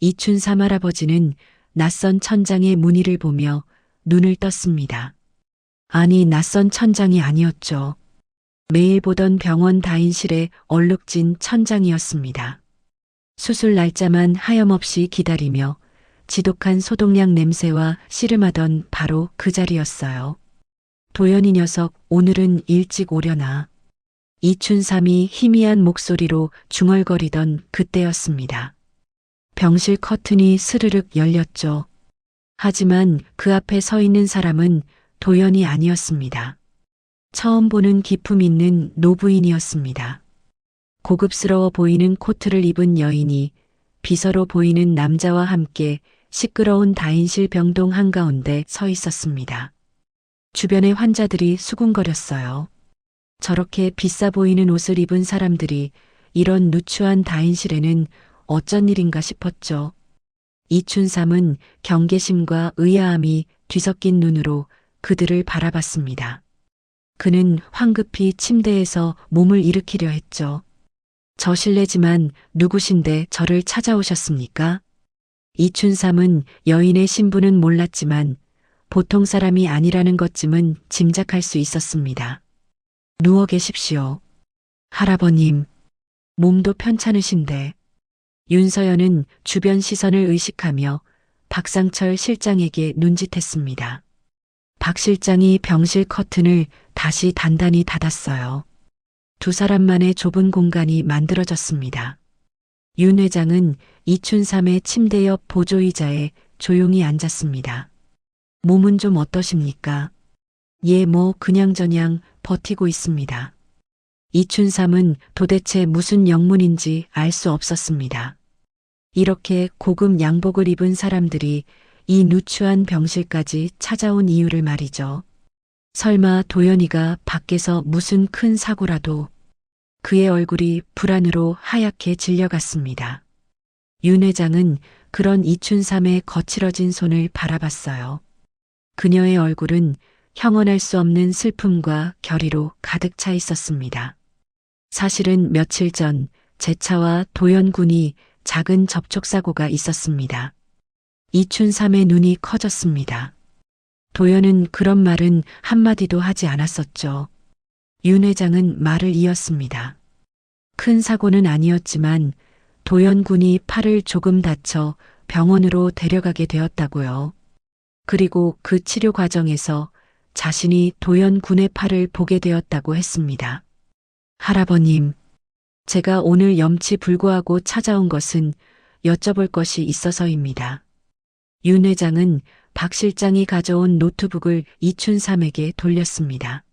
이춘삼 할아버지는 낯선 천장의 무늬를 보며 눈을 떴습니다. 아니, 낯선 천장이 아니었죠. 매일 보던 병원 다인실에 얼룩진 천장이었습니다. 수술 날짜만 하염없이 기다리며 지독한 소독약 냄새와 씨름하던 바로 그 자리였어요. 도연이 녀석, 오늘은 일찍 오려나. 이춘삼이 희미한 목소리로 중얼거리던 그때였습니다. 병실 커튼이 스르륵 열렸죠. 하지만 그 앞에 서 있는 사람은 도연이 아니었습니다. 처음 보는 기품 있는 노부인이었습니다. 고급스러워 보이는 코트를 입은 여인이 비서로 보이는 남자와 함께 시끄러운 다인실 병동 한가운데 서 있었습니다. 주변의 환자들이 수군거렸어요. 저렇게 비싸 보이는 옷을 입은 사람들이 이런 누추한 다인실에는 어쩐 일인가 싶었죠. 이춘삼은 경계심과 의아함이 뒤섞인 눈으로 그들을 바라봤습니다. 그는 황급히 침대에서 몸을 일으키려 했죠. 저 실례지만 누구신데 저를 찾아오셨습니까? 이춘삼은 여인의 신분은 몰랐지만 보통 사람이 아니라는 것쯤은 짐작할 수 있었습니다. 누워 계십시오. 할아버님, 몸도 편찮으신데. 윤서연은 주변 시선을 의식하며 박상철 실장에게 눈짓했습니다. 박 실장이 병실 커튼을 다시 단단히 닫았어요. 두 사람만의 좁은 공간이 만들어졌습니다. 윤 회장은 이춘삼의 침대 옆 보조의자에 조용히 앉았습니다. 몸은 좀 어떠십니까? 예, 그냥저냥 버티고 있습니다. 이춘삼은 도대체 무슨 영문인지 알 수 없었습니다. 이렇게 고급 양복을 입은 사람들이 이 누추한 병실까지 찾아온 이유를 말이죠. 설마 도연이가 밖에서 무슨 큰 사고라도. 그의 얼굴이 불안으로 하얗게 질려갔습니다. 윤 회장은 그런 이춘삼의 거칠어진 손을 바라봤어요. 그녀의 얼굴은 형언할 수 없는 슬픔과 결의로 가득 차 있었습니다. 사실은 며칠 전 제 차와 도연 군이 작은 접촉사고가 있었습니다. 이춘삼의 눈이 커졌습니다. 도연은 그런 말은 한마디도 하지 않았었죠. 윤 회장은 말을 이었습니다. 큰 사고는 아니었지만 도연 군이 팔을 조금 다쳐 병원으로 데려가게 되었다고요. 그리고 그 치료 과정에서 자신이 도연 군의 팔을 보게 되었다고 했습니다. 할아버님, 제가 오늘 염치불구하고 찾아온 것은 여쭤볼 것이 있어서입니다. 윤 회장은 박 실장이 가져온 노트북을 이춘삼에게 돌렸습니다.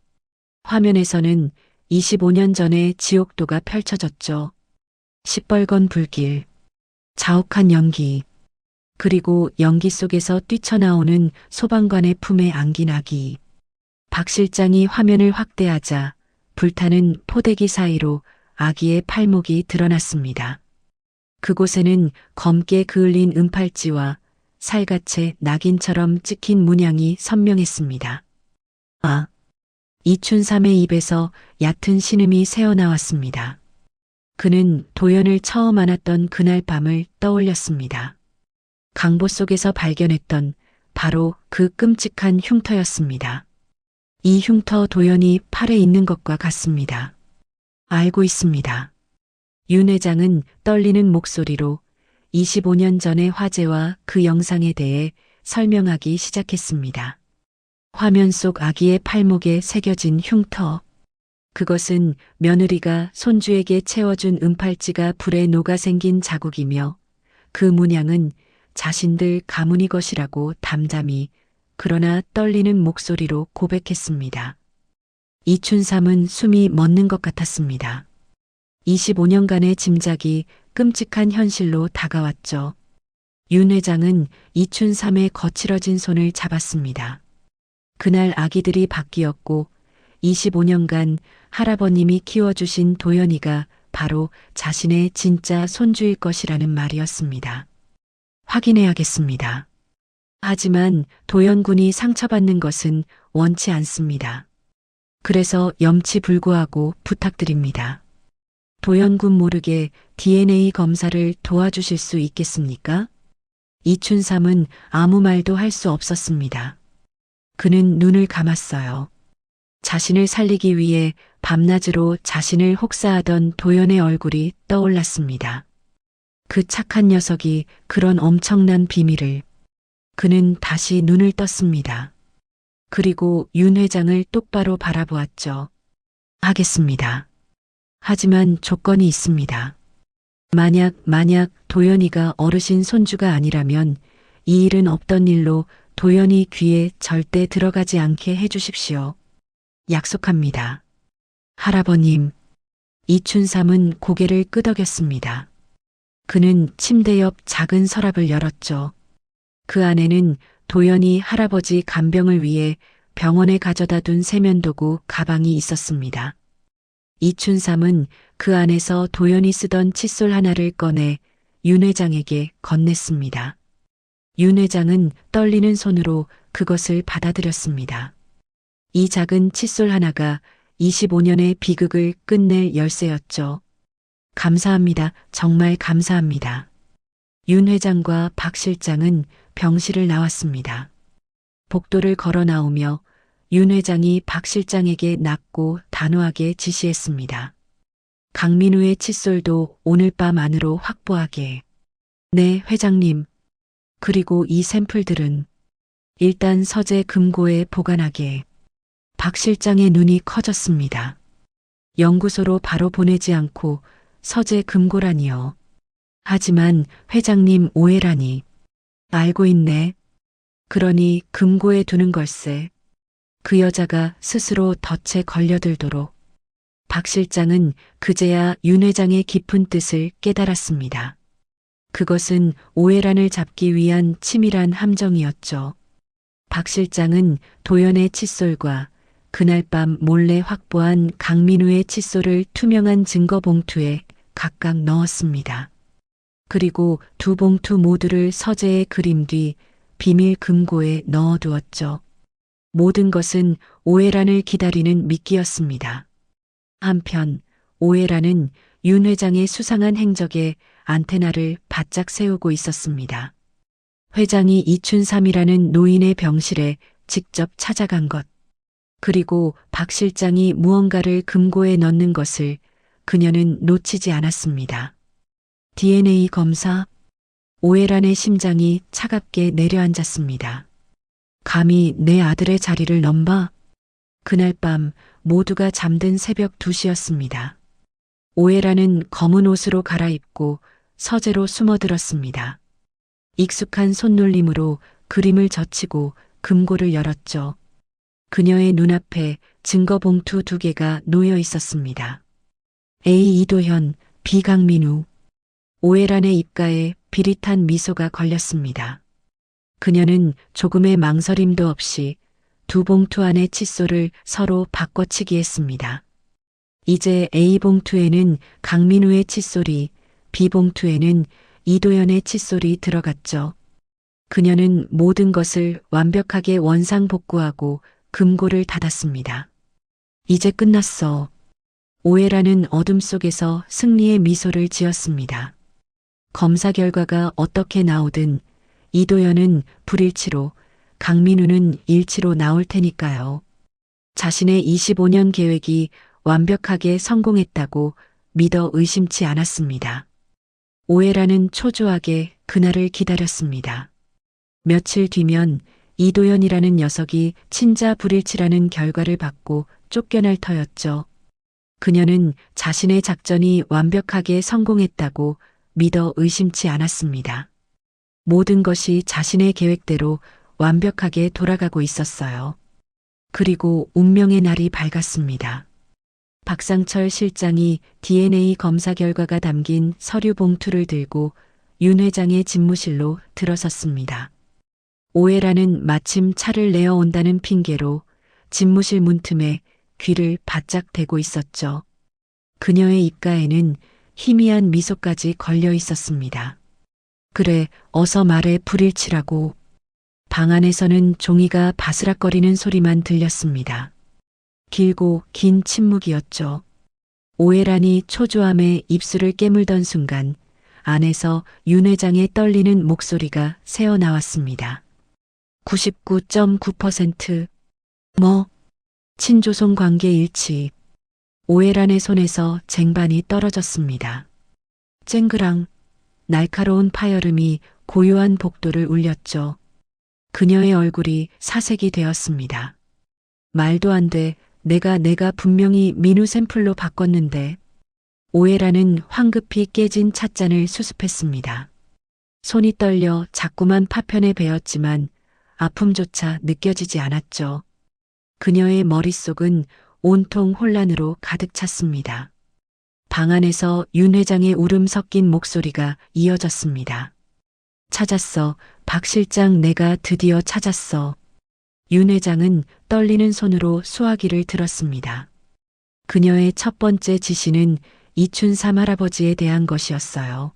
화면에서는 25년 전의 지옥도가 펼쳐졌죠. 시뻘건 불길, 자욱한 연기, 그리고 연기 속에서 뛰쳐나오는 소방관의 품에 안긴 아기. 박 실장이 화면을 확대하자 불타는 포대기 사이로 아기의 팔목이 드러났습니다. 그곳에는 검게 그을린 은팔찌와 살갗에 낙인처럼 찍힌 문양이 선명했습니다. 아! 이춘삼의 입에서 얕은 신음이 새어나왔습니다. 그는 도연을 처음 안았던 그날 밤을 떠올렸습니다. 강보 속에서 발견했던 바로 그 끔찍한 흉터였습니다. 이 흉터 도연이 팔에 있는 것과 같습니다. 알고 있습니다. 윤 회장은 떨리는 목소리로 25년 전의 화재와 그 영상에 대해 설명하기 시작했습니다. 화면 속 아기의 팔목에 새겨진 흉터. 그것은 며느리가 손주에게 채워준 은팔찌가 불에 녹아 생긴 자국이며 그 문양은 자신들 가문이 것이라고 담담히 그러나 떨리는 목소리로 고백했습니다. 이춘삼은 숨이 멎는 것 같았습니다. 25년간의 짐작이 끔찍한 현실로 다가왔죠. 윤 회장은 이춘삼의 거칠어진 손을 잡았습니다. 그날 아기들이 바뀌었고 25년간 할아버님이 키워주신 도연이가 바로 자신의 진짜 손주일 것이라는 말이었습니다. 확인해야겠습니다. 하지만 도연군이 상처받는 것은 원치 않습니다. 그래서 염치불구하고 부탁드립니다. 도연군 모르게 DNA 검사를 도와주실 수 있겠습니까? 이춘삼은 아무 말도 할 수 없었습니다. 그는 눈을 감았어요. 자신을 살리기 위해 밤낮으로 자신을 혹사하던 도연의 얼굴이 떠올랐습니다. 그 착한 녀석이 그런 엄청난 비밀을. 그는 다시 눈을 떴습니다. 그리고 윤 회장을 똑바로 바라보았죠. 하겠습니다. 하지만 조건이 있습니다. 만약 도연이가 어르신 손주가 아니라면 이 일은 없던 일로 도연이 귀에 절대 들어가지 않게 해주십시오. 약속합니다. 할아버님. 이춘삼은 고개를 끄덕였습니다. 그는 침대 옆 작은 서랍을 열었죠. 그 안에는 도연이 할아버지 간병을 위해 병원에 가져다 둔 세면도구 가방이 있었습니다. 이춘삼은 그 안에서 도연이 쓰던 칫솔 하나를 꺼내 윤 회장에게 건넸습니다. 윤 회장은 떨리는 손으로 그것을 받아들였습니다. 이 작은 칫솔 하나가 25년의 비극을 끝낼 열쇠였죠. 감사합니다. 정말 감사합니다. 윤 회장과 박 실장은 병실을 나왔습니다. 복도를 걸어 나오며 윤 회장이 박 실장에게 낮고 단호하게 지시했습니다. 강민우의 칫솔도 오늘 밤 안으로 확보하게. 네, 회장님. 그리고 이 샘플들은 일단 서재 금고에 보관하게. 박 실장의 눈이 커졌습니다. 연구소로 바로 보내지 않고 서재 금고라니요. 하지만 회장님 오해라니. 알고 있네. 그러니 금고에 두는 걸세. 그 여자가 스스로 덫에 걸려들도록. 박 실장은 그제야 윤 회장의 깊은 뜻을 깨달았습니다. 그것은 오해란을 잡기 위한 치밀한 함정이었죠. 박 실장은 도연의 칫솔과 그날 밤 몰래 확보한 강민우의 칫솔을 투명한 증거 봉투에 각각 넣었습니다. 그리고 두 봉투 모두를 서재에 그림 뒤 비밀 금고에 넣어두었죠. 모든 것은 오해란을 기다리는 미끼였습니다. 한편 오해란은 윤 회장의 수상한 행적에 안테나를 바짝 세우고 있었습니다. 회장이 이춘삼이라는 노인의 병실에 직접 찾아간 것, 그리고 박 실장이 무언가를 금고에 넣는 것을 그녀는 놓치지 않았습니다. DNA 검사, 오해란의 심장이 차갑게 내려앉았습니다. 감히 내 아들의 자리를 넘봐? 그날 밤 모두가 잠든 새벽 2시였습니다. 오해란은 검은 옷으로 갈아입고 서재로 숨어들었습니다. 익숙한 손놀림으로 그림을 젖히고 금고를 열었죠. 그녀의 눈앞에 증거 봉투 2개가 놓여 있었습니다. A 이도현, B 강민우. 오해란의 입가에 비릿한 미소가 걸렸습니다. 그녀는 조금의 망설임도 없이 두 봉투 안의 칫솔을 서로 바꿔치기 했습니다. 이제 A 봉투에는 강민우의 칫솔이, B 봉투에는 이도현의 칫솔이 들어갔죠. 그녀는 모든 것을 완벽하게 원상복구하고 금고를 닫았습니다. 이제 끝났어. 오해라는 어둠 속에서 승리의 미소를 지었습니다. 검사 결과가 어떻게 나오든 이도현은 불일치로, 강민우는 일치로 나올 테니까요. 자신의 25년 계획이 완벽하게 성공했다고 믿어 의심치 않았습니다. 오해라는 초조하게 그날을 기다렸습니다. 며칠 뒤면 이도현이라는 녀석이 친자 불일치라는 결과를 받고 쫓겨날 터였죠. 그녀는 자신의 작전이 완벽하게 성공했다고 믿어 의심치 않았습니다. 모든 것이 자신의 계획대로 완벽하게 돌아가고 있었어요. 그리고 운명의 날이 밝았습니다. 박상철 실장이 DNA 검사 결과가 담긴 서류 봉투를 들고 윤 회장의 집무실로 들어섰습니다. 오해라는 마침 차를 내어온다는 핑계로 집무실 문틈에 귀를 바짝 대고 있었죠. 그녀의 입가에는 희미한 미소까지 걸려 있었습니다. 그래, 어서 말해 불일치라고. 방 안에서는 종이가 바스락거리는 소리만 들렸습니다. 길고 긴 침묵이었죠. 오해란이 초조함에 입술을 깨물던 순간 안에서 윤 회장의 떨리는 목소리가 새어나왔습니다. 99.9% 뭐? 친조송 관계 일치. 오해란의 손에서 쟁반이 떨어졌습니다. 쨍그랑 날카로운 파열음이 고요한 복도를 울렸죠. 그녀의 얼굴이 사색이 되었습니다. 말도 안 돼. 내가 분명히 민우 샘플로 바꿨는데. 오해라는 황급히 깨진 찻잔을 수습했습니다. 손이 떨려 자꾸만 파편에 베었지만 아픔조차 느껴지지 않았죠. 그녀의 머릿속은 온통 혼란으로 가득 찼습니다. 방 안에서 윤 회장의 울음 섞인 목소리가 이어졌습니다. 찾았어. 박 실장 내가 드디어 찾았어. 윤 회장은 떨리는 손으로 수화기를 들었습니다. 그녀의 첫 번째 지시는 이춘삼 할아버지에 대한 것이었어요.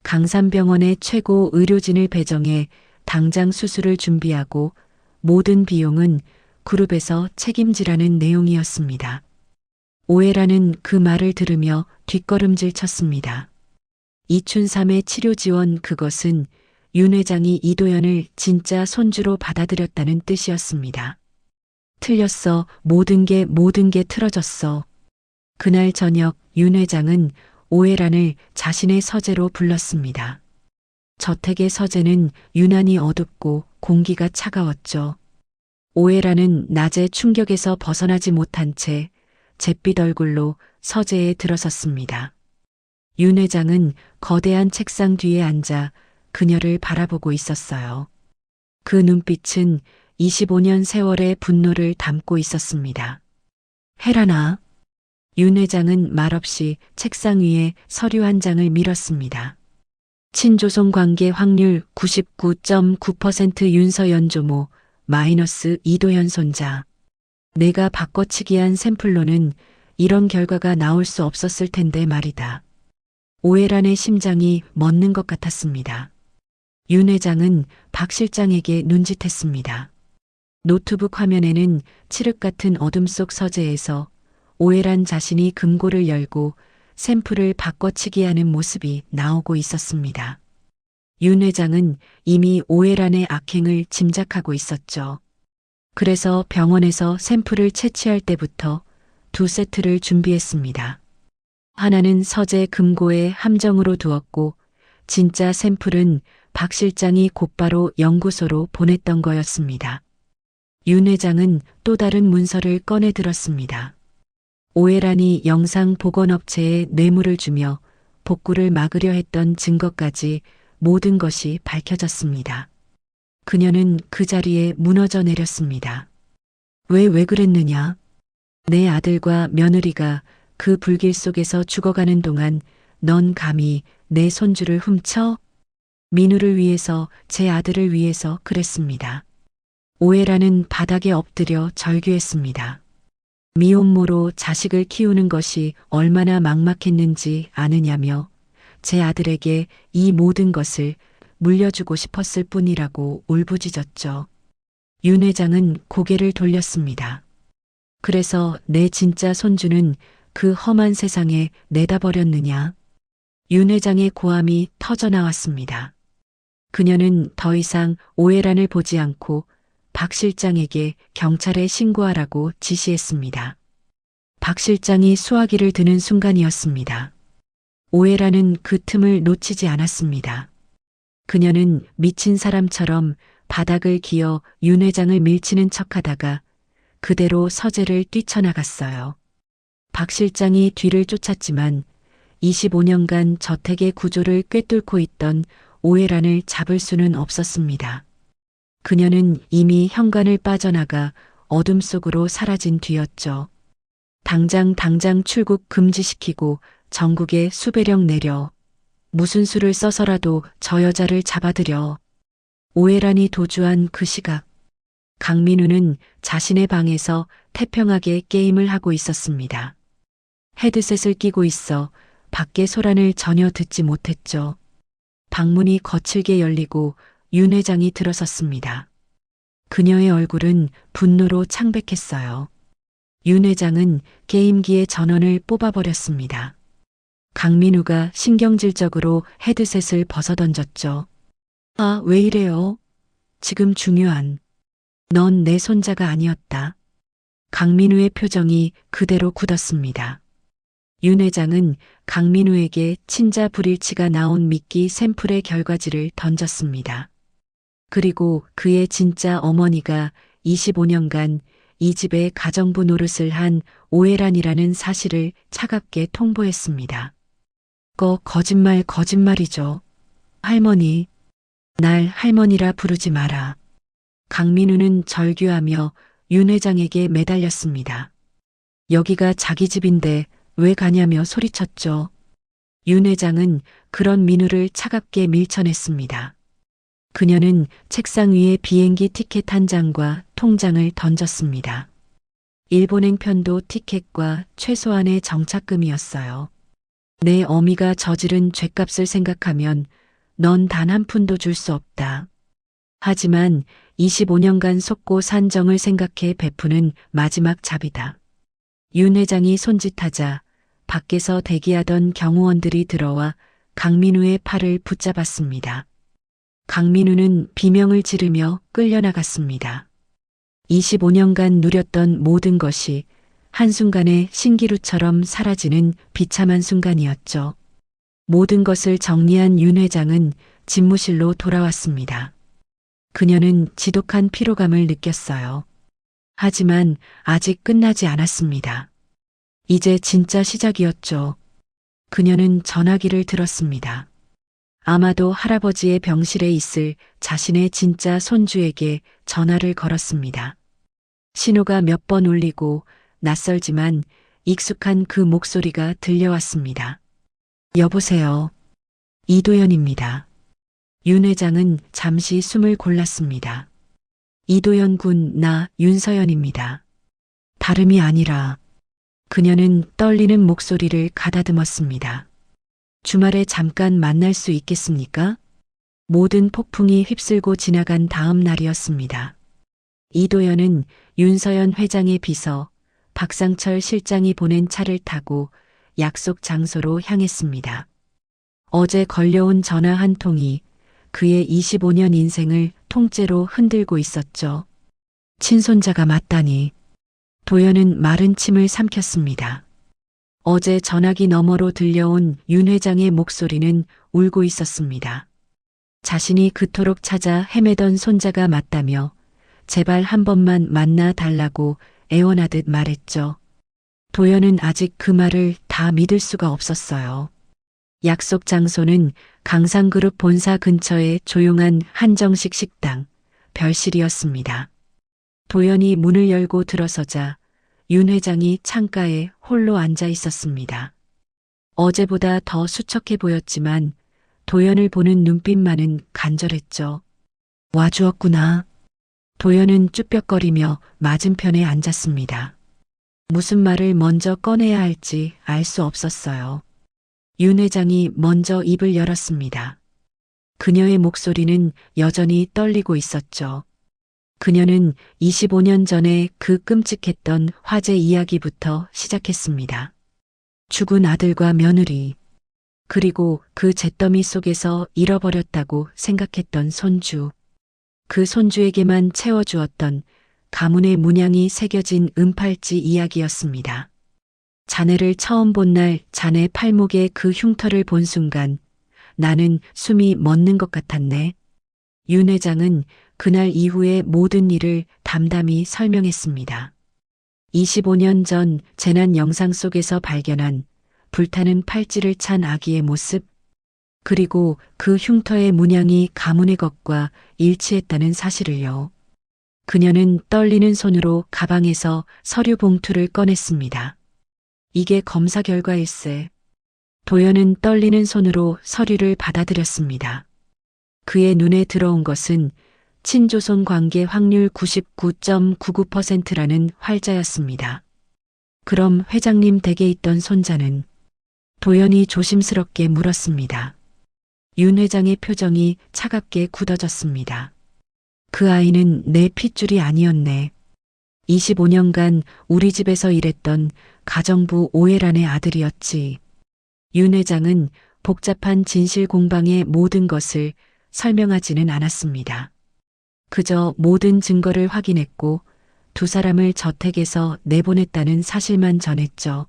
강산병원의 최고 의료진을 배정해 당장 수술을 준비하고 모든 비용은 그룹에서 책임지라는 내용이었습니다. 오해라는 그 말을 들으며 뒷걸음질 쳤습니다. 이춘삼의 치료 지원 그것은 윤 회장이 이도현을 진짜 손주로 받아들였다는 뜻이었습니다. 틀렸어. 모든 게 틀어졌어. 그날 저녁 윤 회장은 오해란을 자신의 서재로 불렀습니다. 저택의 서재는 유난히 어둡고 공기가 차가웠죠. 오해란은 낮의 충격에서 벗어나지 못한 채 잿빛 얼굴로 서재에 들어섰습니다. 윤 회장은 거대한 책상 뒤에 앉아 그녀를 바라보고 있었어요. 그 눈빛은 25년 세월의 분노를 담고 있었습니다. 혜란아. 윤 회장은 말없이 책상 위에 서류 한 장을 밀었습니다. 친조송 관계 확률 99.9% 윤서연 조모 마이너스 이도현 손자. 내가 바꿔치기한 샘플로는 이런 결과가 나올 수 없었을 텐데 말이다. 오해란의 심장이 멎는 것 같았습니다. 윤 회장은 박 실장에게 눈짓했습니다. 노트북 화면에는 칠흑 같은 어둠 속 서재에서 오해란 자신이 금고를 열고 샘플을 바꿔치기하는 모습이 나오고 있었습니다. 윤 회장은 이미 오해란의 악행을 짐작하고 있었죠. 그래서 병원에서 샘플을 채취할 때부터 두 세트를 준비했습니다. 하나는 서재 금고에 함정으로 두었고 진짜 샘플은 박 실장이 곧바로 연구소로 보냈던 거였습니다. 윤 회장은 또 다른 문서를 꺼내 들었습니다. 오해란이 영상 복원업체에 뇌물을 주며 복구를 막으려 했던 증거까지 모든 것이 밝혀졌습니다. 그녀는 그 자리에 무너져 내렸습니다. 왜 그랬느냐? 내 아들과 며느리가 그 불길 속에서 죽어가는 동안 넌 감히 내 손주를 훔쳐? 민우를 위해서, 제 아들을 위해서 그랬습니다. 오해란은 바닥에 엎드려 절규했습니다. 미혼모로 자식을 키우는 것이 얼마나 막막했는지 아느냐며 제 아들에게 이 모든 것을 물려주고 싶었을 뿐이라고 울부짖었죠. 윤 회장은 고개를 돌렸습니다. 그래서 내 진짜 손주는 그 험한 세상에 내다 버렸느냐? 윤 회장의 고함이 터져 나왔습니다. 그녀는 더 이상 오해란을 보지 않고 박 실장에게 경찰에 신고하라고 지시했습니다. 박 실장이 수화기를 드는 순간이었습니다. 오해란은 그 틈을 놓치지 않았습니다. 그녀는 미친 사람처럼 바닥을 기어 윤 회장을 밀치는 척하다가 그대로 서재를 뛰쳐나갔어요. 박 실장이 뒤를 쫓았지만 25년간 저택의 구조를 꿰뚫고 있던 오해란을 잡을 수는 없었습니다. 그녀는 이미 현관을 빠져나가 어둠 속으로 사라진 뒤였죠. 당장 출국 금지시키고 전국에 수배령 내려 무슨 수를 써서라도 저 여자를 잡아들여. 오해란이 도주한 그 시각 강민우는 자신의 방에서 태평하게 게임을 하고 있었습니다. 헤드셋을 끼고 있어 밖의 소란을 전혀 듣지 못했죠. 방문이 거칠게 열리고 윤 회장이 들어섰습니다. 그녀의 얼굴은 분노로 창백했어요. 윤 회장은 게임기의 전원을 뽑아버렸습니다. 강민우가 신경질적으로 헤드셋을 벗어던졌죠. 아, 왜 이래요? 지금 중요한. 넌 내 손자가 아니었다. 강민우의 표정이 그대로 굳었습니다. 윤 회장은 강민우에게 친자 불일치가 나온 미끼 샘플의 결과지를 던졌습니다. 그리고 그의 진짜 어머니가 25년간 이 집의 가정부 노릇을 한 오해란이라는 사실을 차갑게 통보했습니다. 거짓말이죠. 할머니, 날 할머니라 부르지 마라. 강민우는 절규하며 윤 회장에게 매달렸습니다. 여기가 자기 집인데 왜 가냐며 소리쳤죠. 윤 회장은 그런 민우를 차갑게 밀쳐냈습니다. 그녀는 책상 위에 비행기 티켓 한 장과 통장을 던졌습니다. 일본행 편도 티켓과 최소한의 정착금이었어요. 내 어미가 저지른 죗값을 생각하면 넌 단 한 푼도 줄 수 없다. 하지만 25년간 속고 산 정을 생각해 베푸는 마지막 잡이다. 윤 회장이 손짓하자 밖에서 대기하던 경호원들이 들어와 강민우의 팔을 붙잡았습니다. 강민우는 비명을 지르며 끌려나갔습니다. 25년간 누렸던 모든 것이 한순간에 신기루처럼 사라지는 비참한 순간이었죠. 모든 것을 정리한 윤 회장은 집무실로 돌아왔습니다. 그녀는 지독한 피로감을 느꼈어요. 하지만 아직 끝나지 않았습니다. 이제 진짜 시작이었죠. 그녀는 전화기를 들었습니다. 아마도 할아버지의 병실에 있을 자신의 진짜 손주에게 전화를 걸었습니다. 신호가 몇 번 울리고 낯설지만 익숙한 그 목소리가 들려왔습니다. 여보세요. 이도연입니다. 윤 회장은 잠시 숨을 골랐습니다. 이도연 군, 나 윤서연입니다. 다름이 아니라 그녀는 떨리는 목소리를 가다듬었습니다. 주말에 잠깐 만날 수 있겠습니까? 모든 폭풍이 휩쓸고 지나간 다음 날이었습니다. 이도연은 윤서연 회장의 비서 박상철 실장이 보낸 차를 타고 약속 장소로 향했습니다. 어제 걸려온 전화 한 통이 그의 25년 인생을 통째로 흔들고 있었죠. 친손자가 맞다니. 도연은 마른 침을 삼켰습니다. 어제 전화기 너머로 들려온 윤 회장의 목소리는 울고 있었습니다. 자신이 그토록 찾아 헤매던 손자가 맞다며 제발 한 번만 만나 달라고 애원하듯 말했죠. 도연은 아직 그 말을 다 믿을 수가 없었어요. 약속 장소는 강상그룹 본사 근처의 조용한 한정식 식당, 별실이었습니다. 도연이 문을 열고 들어서자 윤 회장이 창가에 홀로 앉아 있었습니다. 어제보다 더 수척해 보였지만 도연을 보는 눈빛만은 간절했죠. 와주었구나. 도연은 쭈뼛거리며 맞은편에 앉았습니다. 무슨 말을 먼저 꺼내야 할지 알 수 없었어요. 윤 회장이 먼저 입을 열었습니다. 그녀의 목소리는 여전히 떨리고 있었죠. 그녀는 25년 전에 그 끔찍했던 화재 이야기부터 시작했습니다. 죽은 아들과 며느리, 그리고 그 잿더미 속에서 잃어버렸다고 생각했던 손주, 그 손주에게만 채워주었던 가문의 문양이 새겨진 은팔찌 이야기였습니다. 자네를 처음 본 날 자네 팔목에 그 흉터를 본 순간 나는 숨이 멎는 것 같았네. 윤 회장은 그날 이후의 모든 일을 담담히 설명했습니다. 25년 전 재난 영상 속에서 발견한 불타는 팔찌를 찬 아기의 모습, 그리고 그 흉터의 문양이 가문의 것과 일치했다는 사실을요. 그녀는 떨리는 손으로 가방에서 서류 봉투를 꺼냈습니다. 이게 검사 결과일세. 도연은 떨리는 손으로 서류를 받아들였습니다. 그의 눈에 들어온 것은 친조선 관계 확률 99.99%라는 활자였습니다. 그럼 회장님 댁에 있던 손자는? 도연이 조심스럽게 물었습니다. 윤 회장의 표정이 차갑게 굳어졌습니다. 그 아이는 내 핏줄이 아니었네. 25년간 우리 집에서 일했던 가정부 오해란의 아들이었지. 윤 회장은 복잡한 진실 공방의 모든 것을 설명하지는 않았습니다. 그저 모든 증거를 확인했고 두 사람을 저택에서 내보냈다는 사실만 전했죠.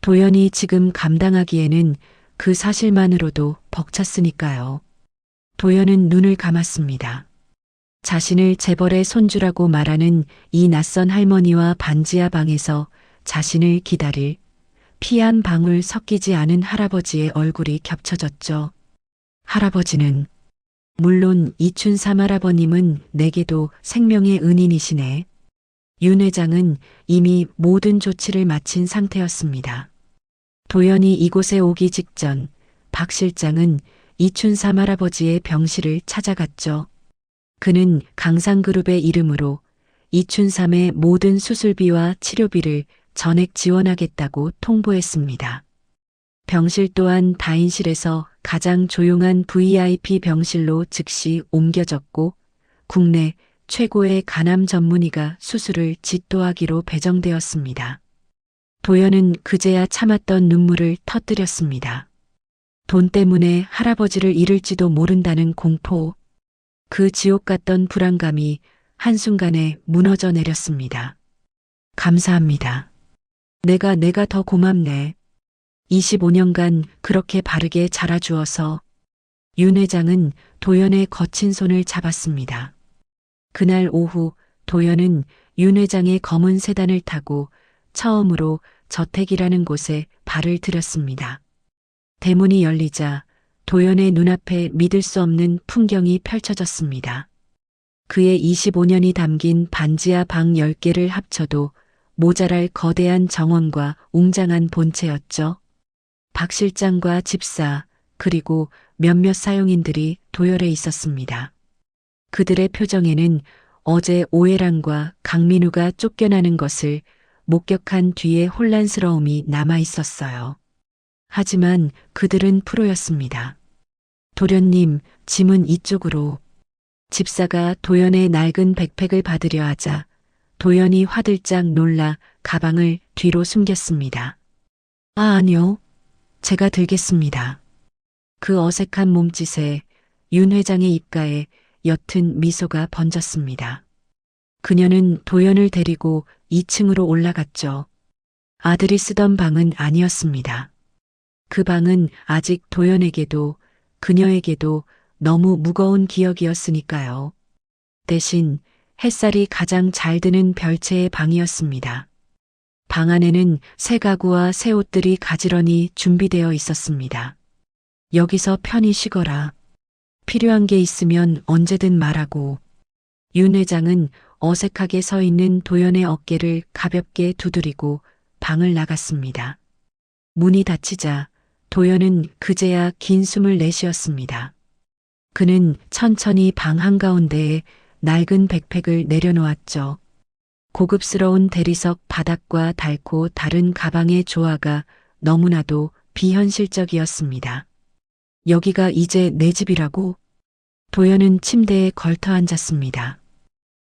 도연이 지금 감당하기에는 그 사실만으로도 벅찼으니까요. 도연은 눈을 감았습니다. 자신을 재벌의 손주라고 말하는 이 낯선 할머니와 반지하 방에서 자신을 기다릴 피 한 방울 섞이지 않은 할아버지의 얼굴이 겹쳐졌죠. 할아버지는, 물론 이춘삼 할아버님은 내게도 생명의 은인이시네. 윤 회장은 이미 모든 조치를 마친 상태였습니다. 도연이 이곳에 오기 직전 박 실장은 이춘삼 할아버지의 병실을 찾아갔죠. 그는 강상그룹의 이름으로 이춘삼의 모든 수술비와 치료비를 전액 지원하겠다고 통보했습니다. 병실 또한 다인실에서 가장 조용한 VIP 병실로 즉시 옮겨졌고 국내 최고의 간암 전문의가 수술을 집도하기로 배정되었습니다. 도연은 그제야 참았던 눈물을 터뜨렸습니다. 돈 때문에 할아버지를 잃을지도 모른다는 공포, 그 지옥 같던 불안감이 한순간에 무너져 내렸습니다. 감사합니다. 내가 더 고맙네. 25년간 그렇게 바르게 자라주어서. 윤 회장은 도연의 거친 손을 잡았습니다. 그날 오후 도연은 윤 회장의 검은 세단을 타고 처음으로 저택이라는 곳에 발을 들였습니다. 대문이 열리자 도연의 눈앞에 믿을 수 없는 풍경이 펼쳐졌습니다. 그의 25년이 담긴 반지하 방 10개를 합쳐도 모자랄 거대한 정원과 웅장한 본체였죠. 박 실장과 집사, 그리고 몇몇 사용인들이 도열해 있었습니다. 그들의 표정에는 어제 오해란과 강민우가 쫓겨나는 것을 목격한 뒤의 혼란스러움이 남아 있었어요. 하지만 그들은 프로였습니다. 도련님, 짐은 이쪽으로. 집사가 도연의 낡은 백팩을 받으려 하자 도연이 화들짝 놀라 가방을 뒤로 숨겼습니다. 아, 아니요. 제가 들겠습니다. 그 어색한 몸짓에 윤 회장의 입가에 옅은 미소가 번졌습니다. 그녀는 도연을 데리고 2층으로 올라갔죠. 아들이 쓰던 방은 아니었습니다. 그 방은 아직 도연에게도 그녀에게도 너무 무거운 기억이었으니까요. 대신 햇살이 가장 잘 드는 별채의 방이었습니다. 방 안에는 새 가구와 새 옷들이 가지런히 준비되어 있었습니다. 여기서 편히 쉬거라. 필요한 게 있으면 언제든 말하고. 윤 회장은 어색하게 서 있는 도연의 어깨를 가볍게 두드리고 방을 나갔습니다. 문이 닫히자 도연은 그제야 긴 숨을 내쉬었습니다. 그는 천천히 방 한가운데에 낡은 백팩을 내려놓았죠. 고급스러운 대리석 바닥과 닳고 다른 가방의 조화가 너무나도 비현실적이었습니다. 여기가 이제 내 집이라고? 도연은 침대에 걸터 앉았습니다.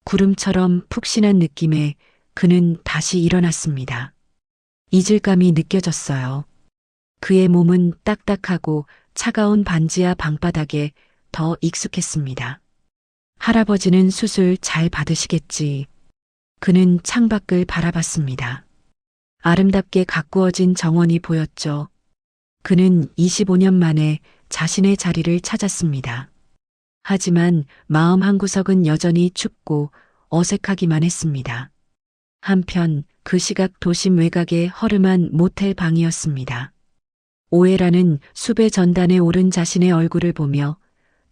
구름처럼 푹신한 느낌에 그는 다시 일어났습니다. 이질감이 느껴졌어요. 그의 몸은 딱딱하고 차가운 반지하 방바닥에 더 익숙했습니다. 할아버지는 수술 잘 받으시겠지. 그는 창밖을 바라봤습니다. 아름답게 가꾸어진 정원이 보였죠. 그는 25년 만에 자신의 자리를 찾았습니다. 하지만 마음 한구석은 여전히 춥고 어색하기만 했습니다. 한편 그 시각 도심 외곽의 허름한 모텔 방이었습니다. 오해라는 숲의 전단에 오른 자신의 얼굴을 보며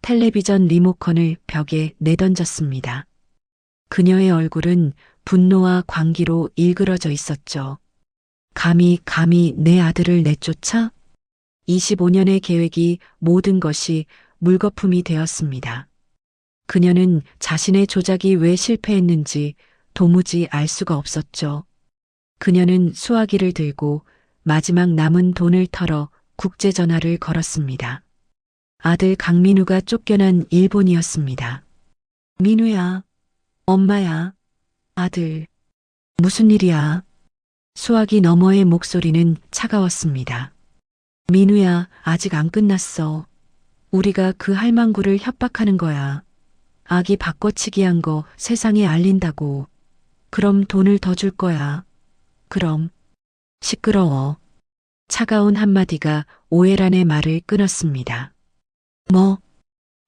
텔레비전 리모컨을 벽에 내던졌습니다. 그녀의 얼굴은 분노와 광기로 일그러져 있었죠. 감히 내 아들을 내쫓아? 25년의 계획이 모든 것이 물거품이 되었습니다. 그녀는 자신의 조작이 왜 실패했는지 도무지 알 수가 없었죠. 그녀는 수화기를 들고 마지막 남은 돈을 털어 국제전화를 걸었습니다. 아들 강민우가 쫓겨난 일본이었습니다. 민우야, 엄마야, 아들, 무슨 일이야? 수화기 너머의 목소리는 차가웠습니다. 민우야, 아직 안 끝났어. 우리가 그 할망구를 협박하는 거야. 아기 바꿔치기 한 거 세상에 알린다고. 그럼 돈을 더 줄 거야. 그럼. 시끄러워. 차가운 한마디가 오해란의 말을 끊었습니다. 뭐?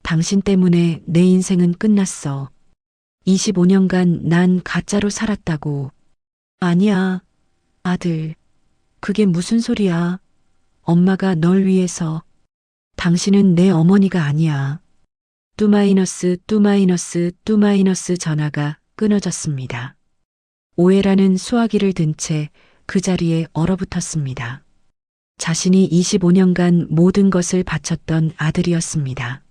당신 때문에 내 인생은 끝났어. 25년간 난 가짜로 살았다고. 아니야, 아들. 그게 무슨 소리야. 엄마가 널 위해서. 당신은 내 어머니가 아니야. 뚜마이너스 전화가 끊어졌습니다. 오해라는 수화기를 든 채 그 자리에 얼어붙었습니다. 자신이 25년간 모든 것을 바쳤던 아들이었습니다.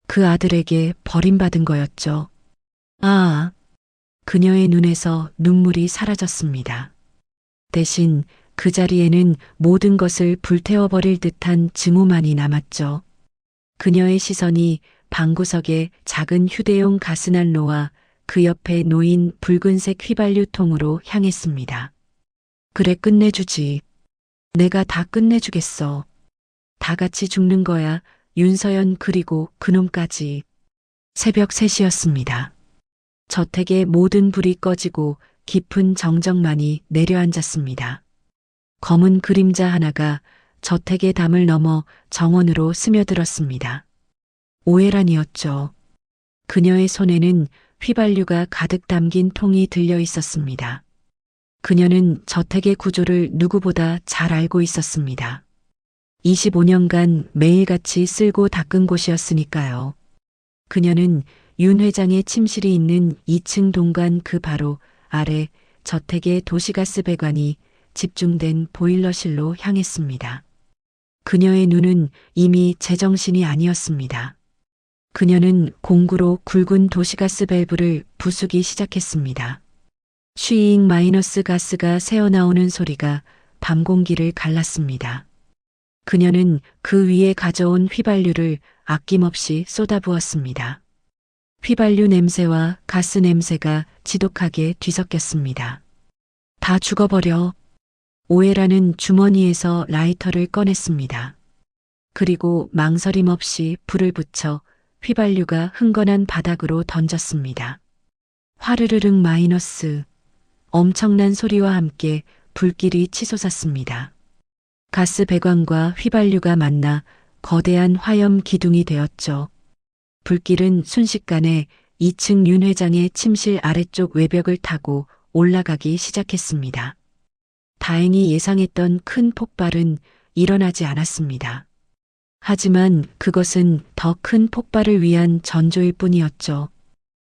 그 아들에게 버림받은 거였죠. 아, 그녀의 눈에서 눈물이 사라졌습니다. 대신 그 자리에는 모든 것을 불태워버릴 듯한 증오만이 남았죠. 그녀의 시선이 방구석의 작은 휴대용 가스난로와 그 옆에 놓인 붉은색 휘발유통으로 향했습니다. 그래, 끝내주지. 내가 다 끝내주겠어. 다 같이 죽는 거야. 윤서연 그리고 그놈까지. 새벽 3시였습니다. 저택의 모든 불이 꺼지고 깊은 정적만이 내려앉았습니다. 검은 그림자 하나가 저택의 담을 넘어 정원으로 스며들었습니다. 오해란이었죠. 그녀의 손에는 휘발유가 가득 담긴 통이 들려 있었습니다. 그녀는 저택의 구조를 누구보다 잘 알고 있었습니다. 25년간 매일같이 쓸고 닦은 곳이었으니까요. 그녀는 윤 회장의 침실이 있는 2층 동간 그 바로 아래 저택의 도시가스 배관이 집중된 보일러실로 향했습니다. 그녀의 눈은 이미 제정신이 아니었습니다. 그녀는 공구로 굵은 도시가스 밸브를 부수기 시작했습니다. 쉬잉 마이너스 가스가 새어나오는 소리가 밤 공기를 갈랐습니다. 그녀는 그 위에 가져온 휘발유를 아낌없이 쏟아부었습니다. 휘발유 냄새와 가스 냄새가 지독하게 뒤섞였습니다. 다 죽어버려. 오해라는 주머니에서 라이터를 꺼냈습니다. 그리고 망설임 없이 불을 붙여 휘발유가 흥건한 바닥으로 던졌습니다. 화르르릉 마이너스. 엄청난 소리와 함께 불길이 치솟았습니다. 가스 배관과 휘발유가 만나 거대한 화염 기둥이 되었죠. 불길은 순식간에 2층 윤 회장의 침실 아래쪽 외벽을 타고 올라가기 시작했습니다. 다행히 예상했던 큰 폭발은 일어나지 않았습니다. 하지만 그것은 더 큰 폭발을 위한 전조일 뿐이었죠.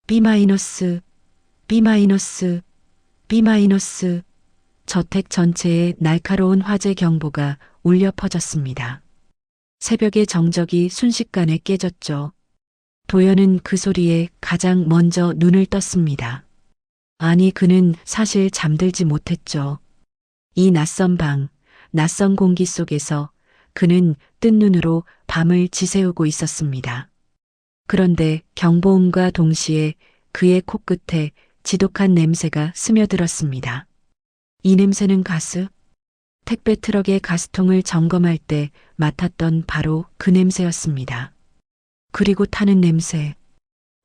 B-, B-, B-. 저택 전체에 날카로운 화재 경보가 울려 퍼졌습니다. 새벽의 정적이 순식간에 깨졌죠. 도연은 그 소리에 가장 먼저 눈을 떴습니다. 아니, 그는 사실 잠들지 못했죠. 이 낯선 방, 낯선 공기 속에서 그는 뜬 눈으로 밤을 지새우고 있었습니다. 그런데 경보음과 동시에 그의 코끝에 지독한 냄새가 스며들었습니다. 이 냄새는 가스? 택배 트럭의 가스통을 점검할 때 맡았던 바로 그 냄새였습니다. 그리고 타는 냄새.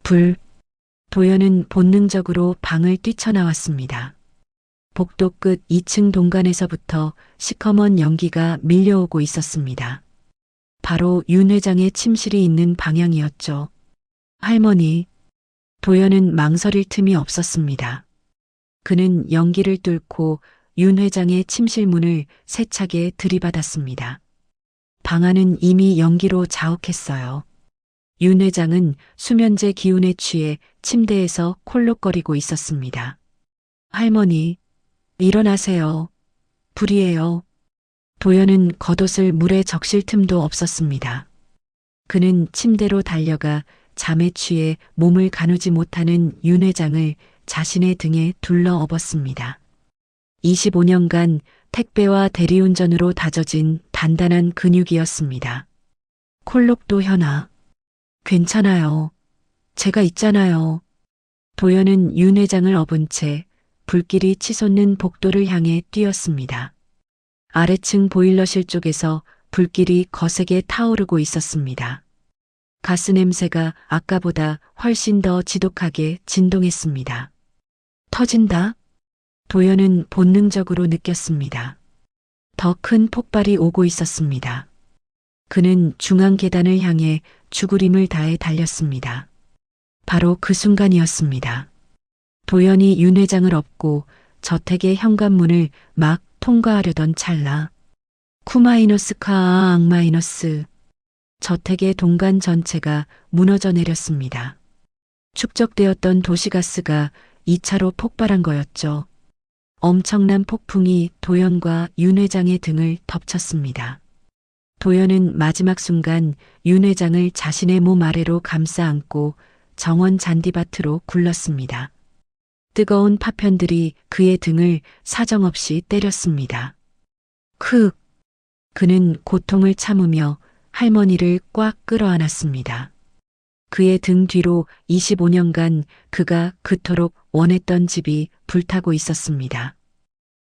불. 도연은 본능적으로 방을 뛰쳐나왔습니다. 복도 끝 2층 동간에서부터 시커먼 연기가 밀려오고 있었습니다. 바로 윤 회장의 침실이 있는 방향이었죠. 할머니. 도연은 망설일 틈이 없었습니다. 그는 연기를 뚫고 윤 회장의 침실 문을 세차게 들이받았습니다. 방 안은 이미 연기로 자욱했어요. 윤 회장은 수면제 기운에 취해 침대에서 콜록거리고 있었습니다. 할머니, 일어나세요. 불이에요. 도연은 겉옷을 물에 적실 틈도 없었습니다. 그는 침대로 달려가 잠에 취해 몸을 가누지 못하는 윤 회장을 자신의 등에 둘러 업었습니다. 25년간 택배와 대리운전으로 다져진 단단한 근육이었습니다. 콜록도 현아. 괜찮아요. 제가 있잖아요. 도연은 윤 회장을 업은 채 불길이 치솟는 복도를 향해 뛰었습니다. 아래층 보일러실 쪽에서 불길이 거세게 타오르고 있었습니다. 가스 냄새가 아까보다 훨씬 더 지독하게 진동했습니다. 터진다? 도연은 본능적으로 느꼈습니다. 더 큰 폭발이 오고 있었습니다. 그는 중앙 계단을 향해 죽으림을 다해 달렸습니다. 바로 그 순간이었습니다. 도연이 윤 회장을 업고 저택의 현관문을 막 통과하려던 찰나. 쿠-카 악-. 저택의 동간 전체가 무너져 내렸습니다. 축적되었던 도시가스가 2차로 폭발한 거였죠. 엄청난 폭풍이 도연과 윤 회장의 등을 덮쳤습니다. 도연은 마지막 순간 윤 회장을 자신의 몸 아래로 감싸 안고 정원 잔디밭으로 굴렀습니다. 뜨거운 파편들이 그의 등을 사정없이 때렸습니다. 흑! 그는 고통을 참으며 할머니를 꽉 끌어안았습니다. 그의 등 뒤로 25년간 그가 그토록 원했던 집이 불타고 있었습니다.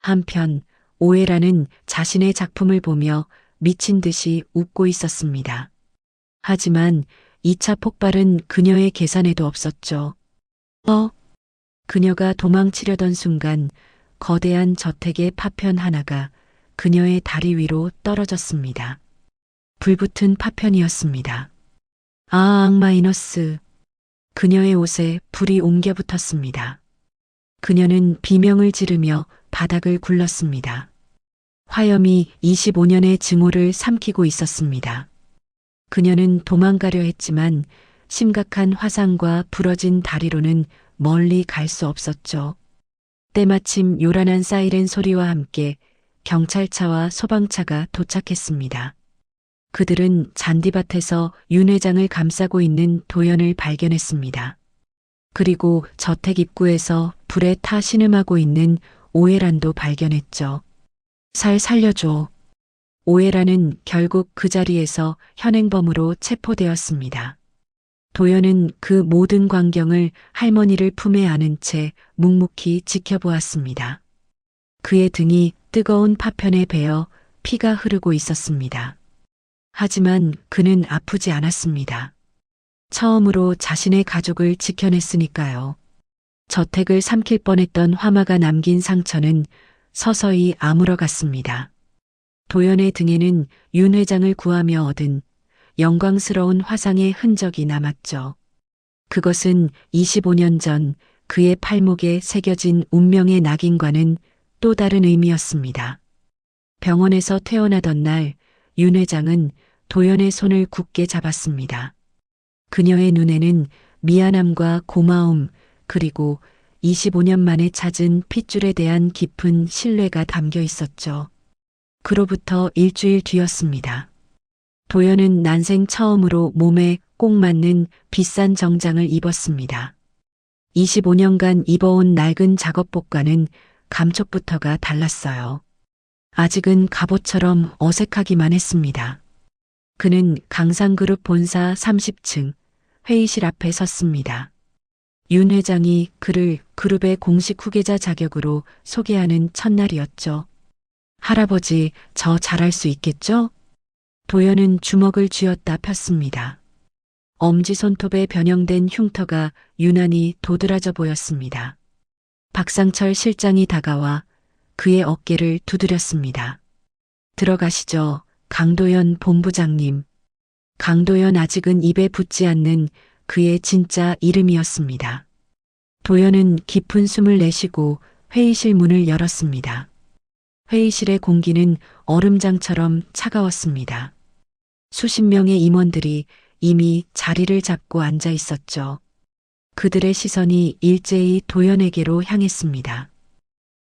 한편 오해라는 자신의 작품을 보며 미친 듯이 웃고 있었습니다. 하지만 2차 폭발은 그녀의 계산에도 없었죠. 그녀가 도망치려던 순간 거대한 저택의 파편 하나가 그녀의 다리 위로 떨어졌습니다. 불붙은 파편이었습니다. 악-. 그녀의 옷에 불이 옮겨 붙었습니다. 그녀는 비명을 지르며 바닥을 굴렀습니다. 화염이 25년의 증오를 삼키고 있었습니다. 그녀는 도망가려 했지만 심각한 화상과 부러진 다리로는 멀리 갈 수 없었죠. 때마침 요란한 사이렌 소리와 함께 경찰차와 소방차가 도착했습니다. 그들은 잔디밭에서 윤 회장을 감싸고 있는 도연을 발견했습니다. 그리고 저택 입구에서 불에 타 신음하고 있는 오해란도 발견했죠. 살려줘. 오해란은 결국 그 자리에서 현행범으로 체포되었습니다. 도연은 그 모든 광경을 할머니를 품에 안은 채 묵묵히 지켜보았습니다. 그의 등이 뜨거운 파편에 베어 피가 흐르고 있었습니다. 하지만 그는 아프지 않았습니다. 처음으로 자신의 가족을 지켜냈으니까요. 저택을 삼킬 뻔했던 화마가 남긴 상처는 서서히 아물어갔습니다. 도연의 등에는 윤 회장을 구하며 얻은 영광스러운 화상의 흔적이 남았죠. 그것은 25년 전 그의 팔목에 새겨진 운명의 낙인과는 또 다른 의미였습니다. 병원에서 퇴원하던 날 윤 회장은 도연의 손을 굳게 잡았습니다. 그녀의 눈에는 미안함과 고마움 그리고 25년 만에 찾은 핏줄에 대한 깊은 신뢰가 담겨 있었죠. 그로부터 일주일 뒤였습니다. 도연은 난생 처음으로 몸에 꼭 맞는 비싼 정장을 입었습니다. 25년간 입어온 낡은 작업복과는 감촉부터가 달랐어요. 아직은 갑옷처럼 어색하기만 했습니다. 그는 강상그룹 본사 30층 회의실 앞에 섰습니다. 윤 회장이 그를 그룹의 공식 후계자 자격으로 소개하는 첫날이었죠. 할아버지, 저 잘할 수 있겠죠? 도연은 주먹을 쥐었다 폈습니다. 엄지손톱에 변형된 흉터가 유난히 도드라져 보였습니다. 박상철 실장이 다가와 그의 어깨를 두드렸습니다. 들어가시죠, 강도연 본부장님. 강도연 아직은 입에 붙지 않는 그의 진짜 이름이었습니다. 도연은 깊은 숨을 내쉬고 회의실 문을 열었습니다. 회의실의 공기는 얼음장처럼 차가웠습니다. 수십 명의 임원들이 이미 자리를 잡고 앉아 있었죠. 그들의 시선이 일제히 도연에게로 향했습니다.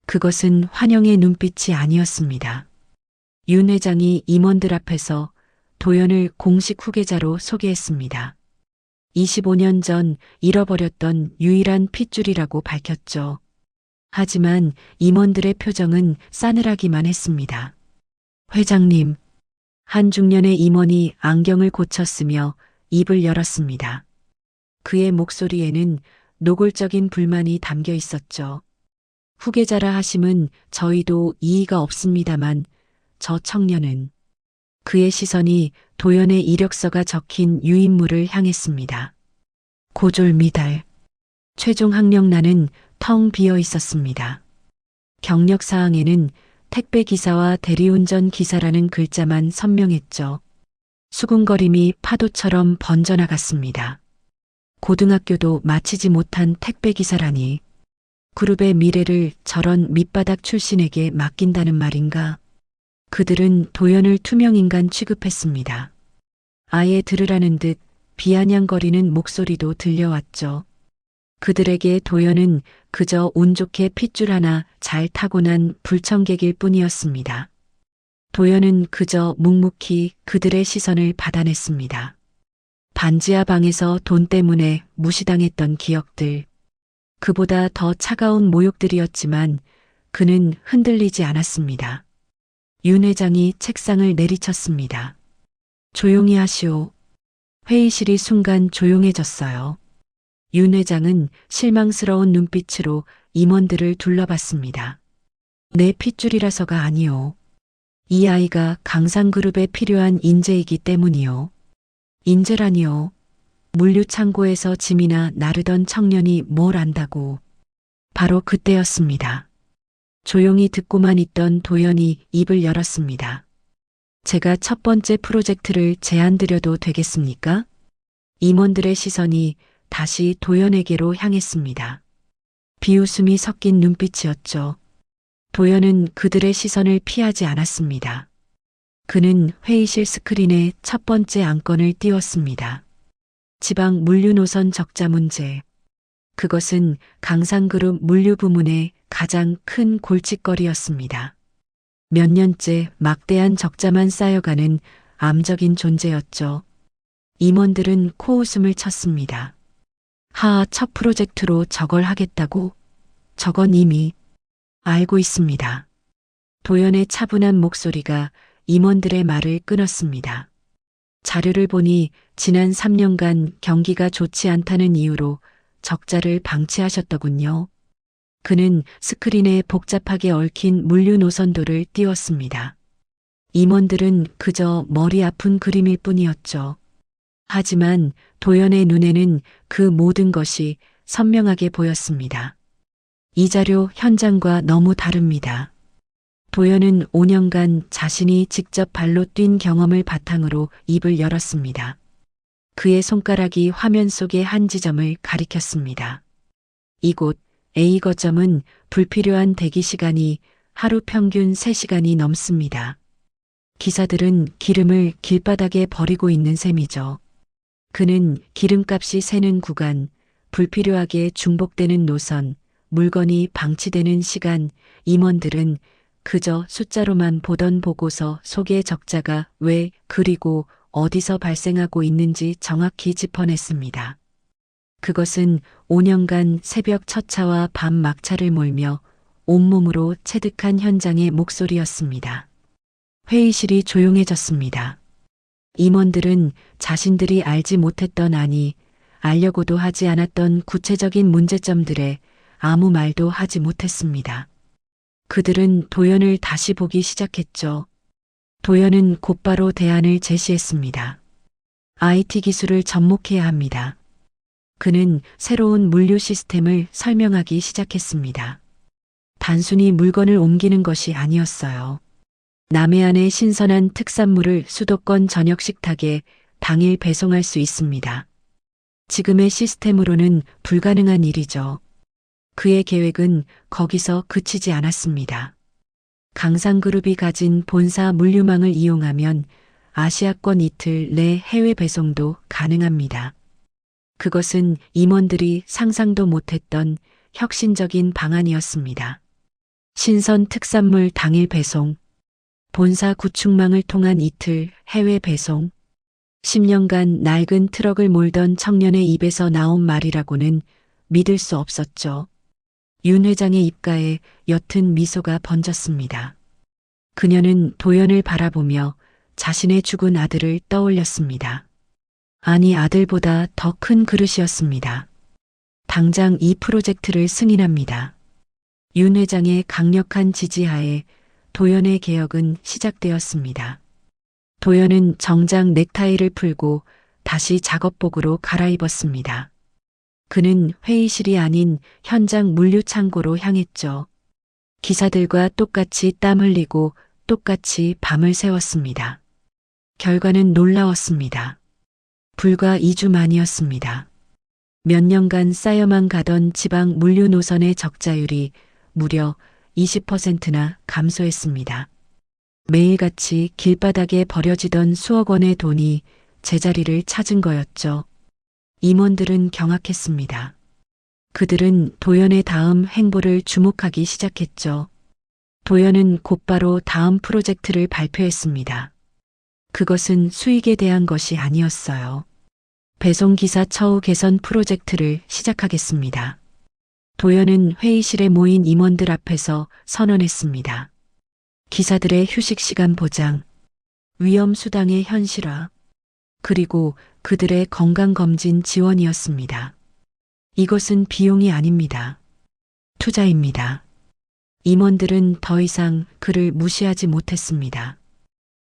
그것은 환영의 눈빛이 아니었습니다. 윤 회장이 임원들 앞에서 도연을 공식 후계자로 소개했습니다. 25년 전 잃어버렸던 유일한 핏줄이라고 밝혔죠. 하지만 임원들의 표정은 싸늘하기만 했습니다. 회장님, 한 중년의 임원이 안경을 고쳤으며 입을 열었습니다. 그의 목소리에는 노골적인 불만이 담겨 있었죠. 후계자라 하심은 저희도 이의가 없습니다만 저 청년은 그의 시선이 도연의 이력서가 적힌 유인물을 향했습니다. 고졸 미달. 최종 학력란은 텅 비어 있었습니다. 경력 사항에는 택배 기사와 대리운전 기사라는 글자만 선명했죠. 수군거림이 파도처럼 번져나갔습니다. 고등학교도 마치지 못한 택배 기사라니 그룹의 미래를 저런 밑바닥 출신에게 맡긴다는 말인가? 그들은 도연을 투명인간 취급했습니다. 아예 들으라는 듯 비아냥거리는 목소리도 들려왔죠. 그들에게 도연은 그저 운 좋게 핏줄 하나 잘 타고난 불청객일 뿐이었습니다. 도연은 그저 묵묵히 그들의 시선을 받아냈습니다. 반지하 방에서 돈 때문에 무시당했던 기억들. 그보다 더 차가운 모욕들이었지만 그는 흔들리지 않았습니다. 윤 회장이 책상을 내리쳤습니다. 조용히 하시오. 회의실이 순간 조용해졌어요. 윤 회장은 실망스러운 눈빛으로 임원들을 둘러봤습니다. 내 핏줄이라서가 아니오. 이 아이가 강상그룹에 필요한 인재이기 때문이오. 인재라니요. 물류창고에서 짐이나 나르던 청년이 뭘 안다고. 바로 그때였습니다. 조용히 듣고만 있던 도연이 입을 열었습니다. 제가 첫 번째 프로젝트를 제안드려도 되겠습니까? 임원들의 시선이 다시 도연에게로 향했습니다. 비웃음이 섞인 눈빛이었죠. 도연은 그들의 시선을 피하지 않았습니다. 그는 회의실 스크린에 첫 번째 안건을 띄웠습니다. 지방 물류 노선 적자 문제. 그것은 강상그룹 물류 부문의 가장 큰 골칫거리였습니다. 몇 년째 막대한 적자만 쌓여가는 암적인 존재였죠. 임원들은 코웃음을 쳤습니다. 첫 프로젝트로 저걸 하겠다고? 저건 이미 알고 있습니다. 도연의 차분한 목소리가 임원들의 말을 끊었습니다. 자료를 보니 지난 3년간 경기가 좋지 않다는 이유로 적자를 방치하셨더군요. 그는 스크린에 복잡하게 얽힌 물류 노선도를 띄웠습니다. 임원들은 그저 머리 아픈 그림일 뿐이었죠. 하지만 도연의 눈에는 그 모든 것이 선명하게 보였습니다. 이 자료 현장과 너무 다릅니다. 도연은 5년간 자신이 직접 발로 뛴 경험을 바탕으로 입을 열었습니다. 그의 손가락이 화면 속의 한 지점을 가리켰습니다. 이곳 A 거점은 불필요한 대기 시간이 하루 평균 3시간이 넘습니다. 기사들은 기름을 길바닥에 버리고 있는 셈이죠. 그는 기름값이 새는 구간, 불필요하게 중복되는 노선, 물건이 방치되는 시간, 임원들은 그저 숫자로만 보던 보고서 속의 적자가 왜 그리고 어디서 발생하고 있는지 정확히 짚어냈습니다. 그것은 5년간 새벽 첫차와 밤 막차를 몰며 온몸으로 체득한 현장의 목소리였습니다. 회의실이 조용해졌습니다. 임원들은 자신들이 알지 못했던 알려고도 하지 않았던 구체적인 문제점들에 아무 말도 하지 못했습니다. 그들은 도연을 다시 보기 시작했죠. 도연은 곧바로 대안을 제시했습니다. IT 기술을 접목해야 합니다. 그는 새로운 물류 시스템을 설명하기 시작했습니다. 단순히 물건을 옮기는 것이 아니었어요. 남해안의 신선한 특산물을 수도권 저녁 식탁에 당일 배송할 수 있습니다. 지금의 시스템으로는 불가능한 일이죠. 그의 계획은 거기서 그치지 않았습니다. 강상그룹이 가진 본사 물류망을 이용하면 아시아권 이틀 내 해외 배송도 가능합니다. 그것은 임원들이 상상도 못했던 혁신적인 방안이었습니다. 신선 특산물 당일 배송, 본사 구축망을 통한 이틀 해외 배송, 10년간 낡은 트럭을 몰던 청년의 입에서 나온 말이라고는 믿을 수 없었죠. 윤 회장의 입가에 옅은 미소가 번졌습니다. 그녀는 도연을 바라보며 자신의 죽은 아들을 떠올렸습니다. 아니, 아들보다 더 큰 그릇이었습니다. 당장 이 프로젝트를 승인합니다. 윤 회장의 강력한 지지하에 도연의 개혁은 시작되었습니다. 도연은 정장 넥타이를 풀고 다시 작업복으로 갈아입었습니다. 그는 회의실이 아닌 현장 물류 창고로 향했죠. 기사들과 똑같이 땀 흘리고 똑같이 밤을 새웠습니다. 결과는 놀라웠습니다. 불과 2주 만이었습니다. 몇 년간 쌓여만 가던 지방 물류 노선의 적자율이 무려 20%나 감소했습니다. 매일같이 길바닥에 버려지던 수억 원의 돈이 제자리를 찾은 거였죠. 임원들은 경악했습니다. 그들은 도연의 다음 행보를 주목하기 시작했죠. 도연은 곧바로 다음 프로젝트를 발표했습니다. 그것은 수익에 대한 것이 아니었어요. 배송기사 처우 개선 프로젝트를 시작하겠습니다. 도연은 회의실에 모인 임원들 앞에서 선언했습니다. 기사들의 휴식 시간 보장, 위험 수당의 현실화, 그리고 그들의 건강검진 지원이었습니다. 이것은 비용이 아닙니다. 투자입니다. 임원들은 더 이상 그를 무시하지 못했습니다.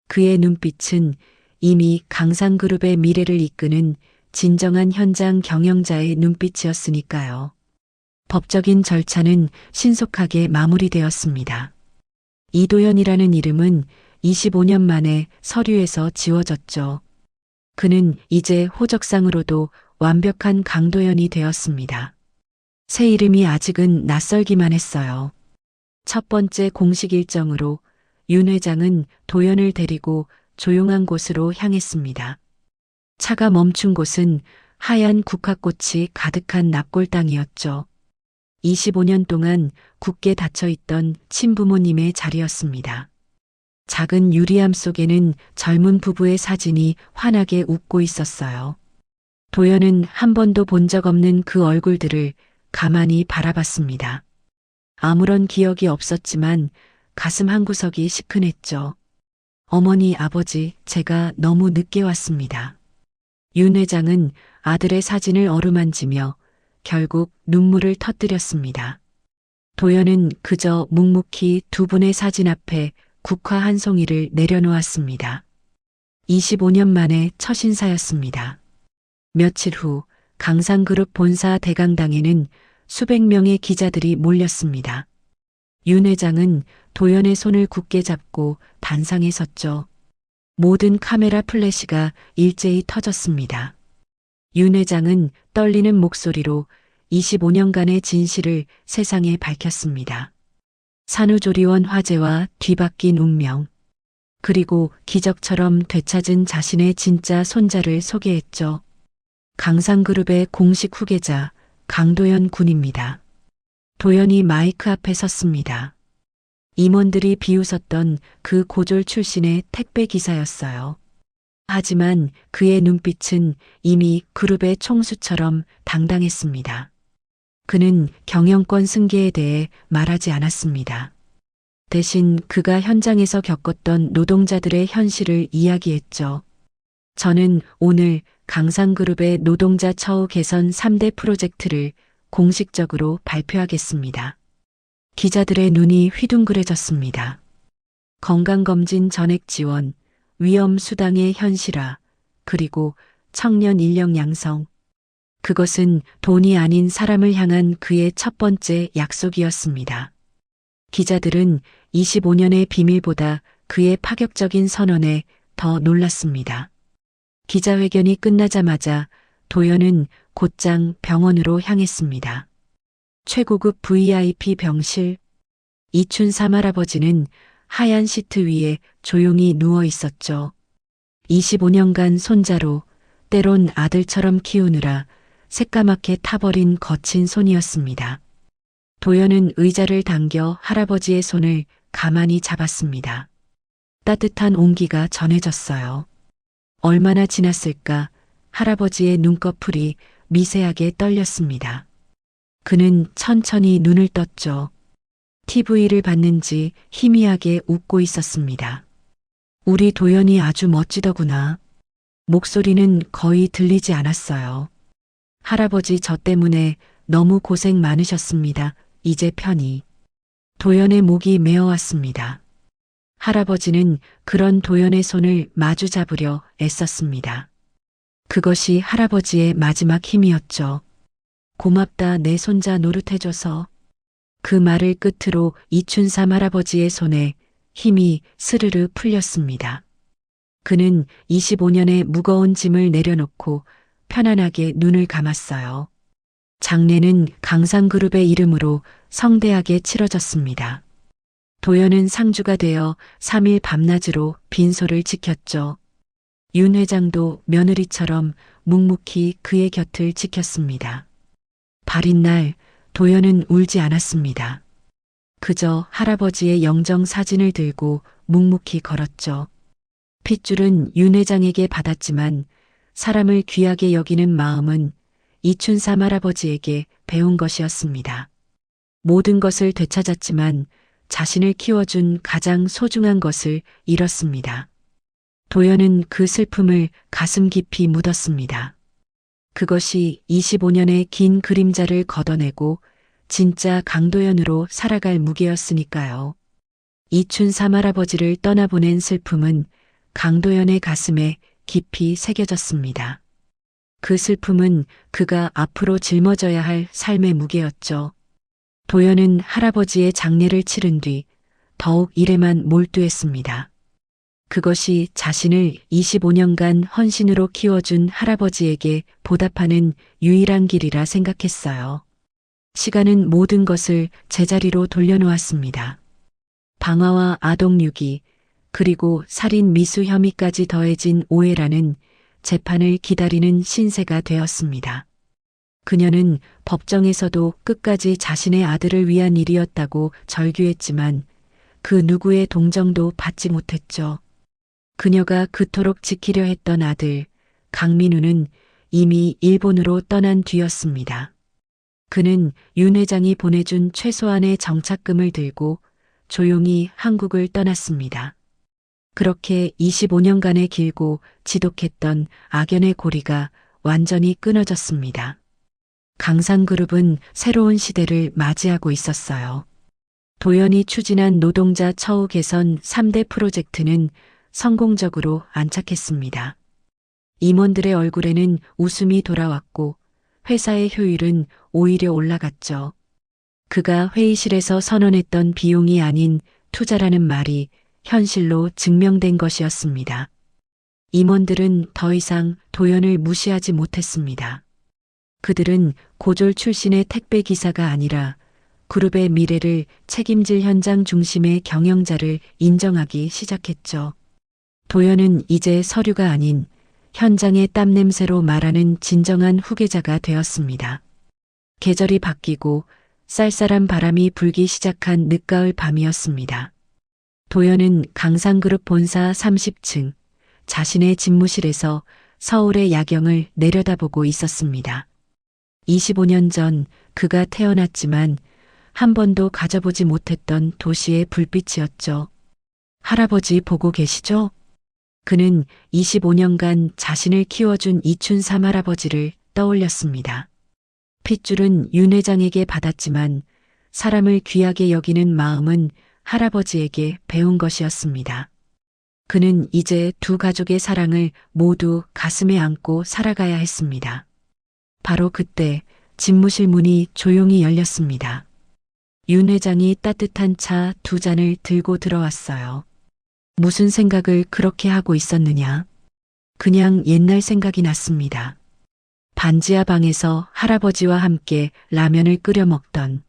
그의 눈빛은 이미 강상그룹의 미래를 이끄는 진정한 현장 경영자의 눈빛이었으니까요. 법적인 절차는 신속하게 마무리되었습니다. 이도연이라는 이름은 25년 만에 서류에서 지워졌죠. 그는 이제 호적상으로도 완벽한 강도연이 되었습니다. 새 이름이 아직은 낯설기만 했어요. 첫 번째 공식 일정으로 윤 회장은 도연을 데리고 조용한 곳으로 향했습니다. 차가 멈춘 곳은 하얀 국화꽃이 가득한 납골당이었죠. 25년 동안 굳게 닫혀있던 친부모님의 자리였습니다. 작은 유리함 속에는 젊은 부부의 사진이 환하게 웃고 있었어요. 도연은 한 번도 본 적 없는 그 얼굴들을 가만히 바라봤습니다. 아무런 기억이 없었지만 가슴 한구석이 시큰했죠. 어머니, 아버지, 제가 너무 늦게 왔습니다. 윤 회장은 아들의 사진을 어루만지며 결국 눈물을 터뜨렸습니다. 도연은 그저 묵묵히 두 분의 사진 앞에 국화 한 송이를 내려놓았습니다. 25년 만에 첫 인사였습니다. 며칠 후 강상그룹 본사 대강당에는 수백 명의 기자들이 몰렸습니다. 윤 회장은 도연의 손을 굳게 잡고 단상에 섰죠. 모든 카메라 플래시가 일제히 터졌습니다. 윤 회장은 떨리는 목소리로 25년간의 진실을 세상에 밝혔습니다. 산후조리원 화재와 뒤바뀐 운명, 그리고 기적처럼 되찾은 자신의 진짜 손자를 소개했죠. 강상그룹의 공식 후계자 강도연 군입니다. 도연이 마이크 앞에 섰습니다. 임원들이 비웃었던 그 고졸 출신의 택배 기사였어요. 하지만 그의 눈빛은 이미 그룹의 총수처럼 당당했습니다. 그는 경영권 승계에 대해 말하지 않았습니다. 대신 그가 현장에서 겪었던 노동자들의 현실을 이야기했죠. 저는 오늘 강상그룹의 노동자 처우 개선 3대 프로젝트를 공식적으로 발표하겠습니다. 기자들의 눈이 휘둥그레졌습니다. 건강검진 전액 지원, 위험수당의 현실화, 그리고 청년 인력 양성. 그것은 돈이 아닌 사람을 향한 그의 첫 번째 약속이었습니다. 기자들은 25년의 비밀보다 그의 파격적인 선언에 더 놀랐습니다. 기자회견이 끝나자마자 도연은 곧장 병원으로 향했습니다. 최고급 VIP 병실. 이춘삼 할아버지는 하얀 시트 위에 조용히 누워 있었죠. 25년간 손자로, 때론 아들처럼 키우느라 새까맣게 타버린 거친 손이었습니다. 도연은 의자를 당겨 할아버지의 손을 가만히 잡았습니다. 따뜻한 온기가 전해졌어요. 얼마나 지났을까 할아버지의 눈꺼풀이 미세하게 떨렸습니다. 그는 천천히 눈을 떴죠. TV를 봤는지 희미하게 웃고 있었습니다. 우리 도연이 아주 멋지더구나. 목소리는 거의 들리지 않았어요. 할아버지, 저 때문에 너무 고생 많으셨습니다. 이제 편히. 도연의 목이 메어왔습니다. 할아버지는 그런 도연의 손을 마주 잡으려 애썼습니다. 그것이 할아버지의 마지막 힘이었죠. 고맙다, 내 손자 노릇해줘서. 그 말을 끝으로 이춘삼 할아버지의 손에 힘이 스르르 풀렸습니다. 그는 25년의 무거운 짐을 내려놓고 편안하게 눈을 감았어요. 장례는 강상그룹의 이름으로 성대하게 치러졌습니다. 도연은 상주가 되어 3일 밤낮으로 빈소를 지켰죠. 윤 회장도 며느리처럼 묵묵히 그의 곁을 지켰습니다. 발인 날 도연은 울지 않았습니다. 그저 할아버지의 영정 사진을 들고 묵묵히 걸었죠. 핏줄은 윤 회장에게 받았지만 사람을 귀하게 여기는 마음은 이춘삼 할아버지에게 배운 것이었습니다. 모든 것을 되찾았지만 자신을 키워준 가장 소중한 것을 잃었습니다. 도연은 그 슬픔을 가슴 깊이 묻었습니다. 그것이 25년의 긴 그림자를 걷어내고 진짜 강도연으로 살아갈 무게였으니까요. 이춘삼 할아버지를 떠나보낸 슬픔은 강도연의 가슴에 깊이 새겨졌습니다. 그 슬픔은 그가 앞으로 짊어져야 할 삶의 무게였죠. 도연은 할아버지의 장례를 치른 뒤 더욱 일에만 몰두했습니다. 그것이 자신을 25년간 헌신으로 키워준 할아버지에게 보답하는 유일한 길이라 생각했어요. 시간은 모든 것을 제자리로 돌려놓았습니다. 방화와 아동유기, 그리고 살인 미수 혐의까지 더해진 오해라는 재판을 기다리는 신세가 되었습니다. 그녀는 법정에서도 끝까지 자신의 아들을 위한 일이었다고 절규했지만 그 누구의 동정도 받지 못했죠. 그녀가 그토록 지키려 했던 아들, 강민우는 이미 일본으로 떠난 뒤였습니다. 그는 윤 회장이 보내준 최소한의 정착금을 들고 조용히 한국을 떠났습니다. 그렇게 25년간의 길고 지독했던 악연의 고리가 완전히 끊어졌습니다. 강상그룹은 새로운 시대를 맞이하고 있었어요. 도연이 추진한 노동자 처우 개선 3대 프로젝트는 성공적으로 안착했습니다. 임원들의 얼굴에는 웃음이 돌아왔고 회사의 효율은 오히려 올라갔죠. 그가 회의실에서 선언했던 비용이 아닌 투자라는 말이 현실로 증명된 것이었습니다. 임원들은 더 이상 도연을 무시하지 못했습니다. 그들은 고졸 출신의 택배 기사가 아니라 그룹의 미래를 책임질 현장 중심의 경영자를 인정하기 시작했죠. 도연은 이제 서류가 아닌 현장의 땀 냄새로 말하는 진정한 후계자가 되었습니다. 계절이 바뀌고 쌀쌀한 바람이 불기 시작한 늦가을 밤이었습니다. 도연은 강상그룹 본사 30층 자신의 집무실에서 서울의 야경을 내려다보고 있었습니다. 25년 전 그가 태어났지만 한 번도 가져보지 못했던 도시의 불빛이었죠. 할아버지 보고 계시죠? 그는 25년간 자신을 키워준 이춘삼 할아버지를 떠올렸습니다. 핏줄은 윤 회장에게 받았지만 사람을 귀하게 여기는 마음은 할아버지에게 배운 것이었습니다. 그는 이제 두 가족의 사랑을 모두 가슴에 안고 살아가야 했습니다. 바로 그때 집무실 문이 조용히 열렸습니다. 윤 회장이 따뜻한 차 2잔을 들고 들어왔어요. 무슨 생각을 그렇게 하고 있었느냐? 그냥 옛날 생각이 났습니다. 반지하 방에서 할아버지와 함께 라면을 끓여 먹던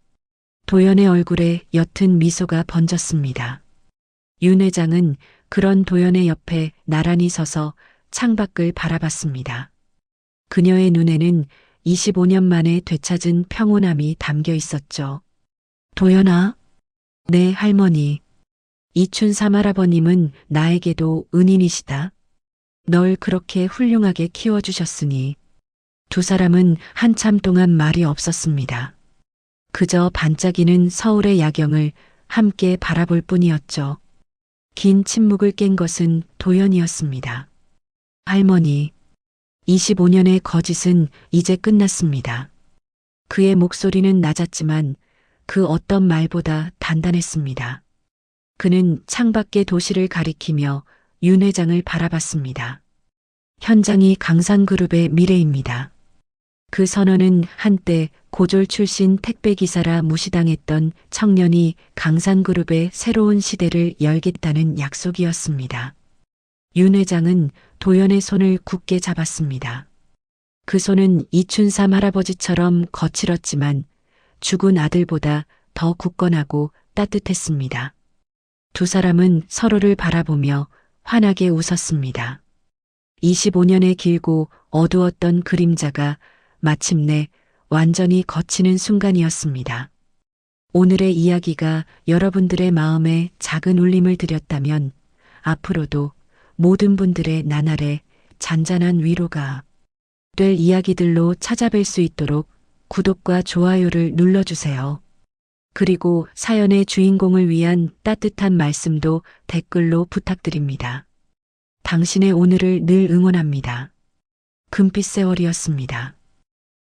도연의 얼굴에 옅은 미소가 번졌습니다. 윤 회장은 그런 도연의 옆에 나란히 서서 창밖을 바라봤습니다. 그녀의 눈에는 25년 만에 되찾은 평온함이 담겨 있었죠. 도연아, 네 할머니. 이춘삼 할아버님은 나에게도 은인이시다. 널 그렇게 훌륭하게 키워주셨으니. 두 사람은 한참 동안 말이 없었습니다. 그저 반짝이는 서울의 야경을 함께 바라볼 뿐이었죠. 긴 침묵을 깬 것은 도연이었습니다. 할머니, 25년의 거짓은 이제 끝났습니다. 그의 목소리는 낮았지만 그 어떤 말보다 단단했습니다. 그는 창밖의 도시를 가리키며 윤 회장을 바라봤습니다. 현장이 강상그룹의 미래입니다. 그 선언은 한때 고졸 출신 택배기사라 무시당했던 청년이 강상그룹의 새로운 시대를 열겠다는 약속이었습니다. 윤 회장은 도연의 손을 굳게 잡았습니다. 그 손은 이춘삼 할아버지처럼 거칠었지만 죽은 아들보다 더 굳건하고 따뜻했습니다. 두 사람은 서로를 바라보며 환하게 웃었습니다. 25년의 길고 어두웠던 그림자가 마침내 완전히 거치는 순간이었습니다. 오늘의 이야기가 여러분들의 마음에 작은 울림을 드렸다면 앞으로도 모든 분들의 나날에 잔잔한 위로가 될 이야기들로 찾아뵐 수 있도록 구독과 좋아요를 눌러주세요. 그리고 사연의 주인공을 위한 따뜻한 말씀도 댓글로 부탁드립니다. 당신의 오늘을 늘 응원합니다. 금빛 세월이었습니다.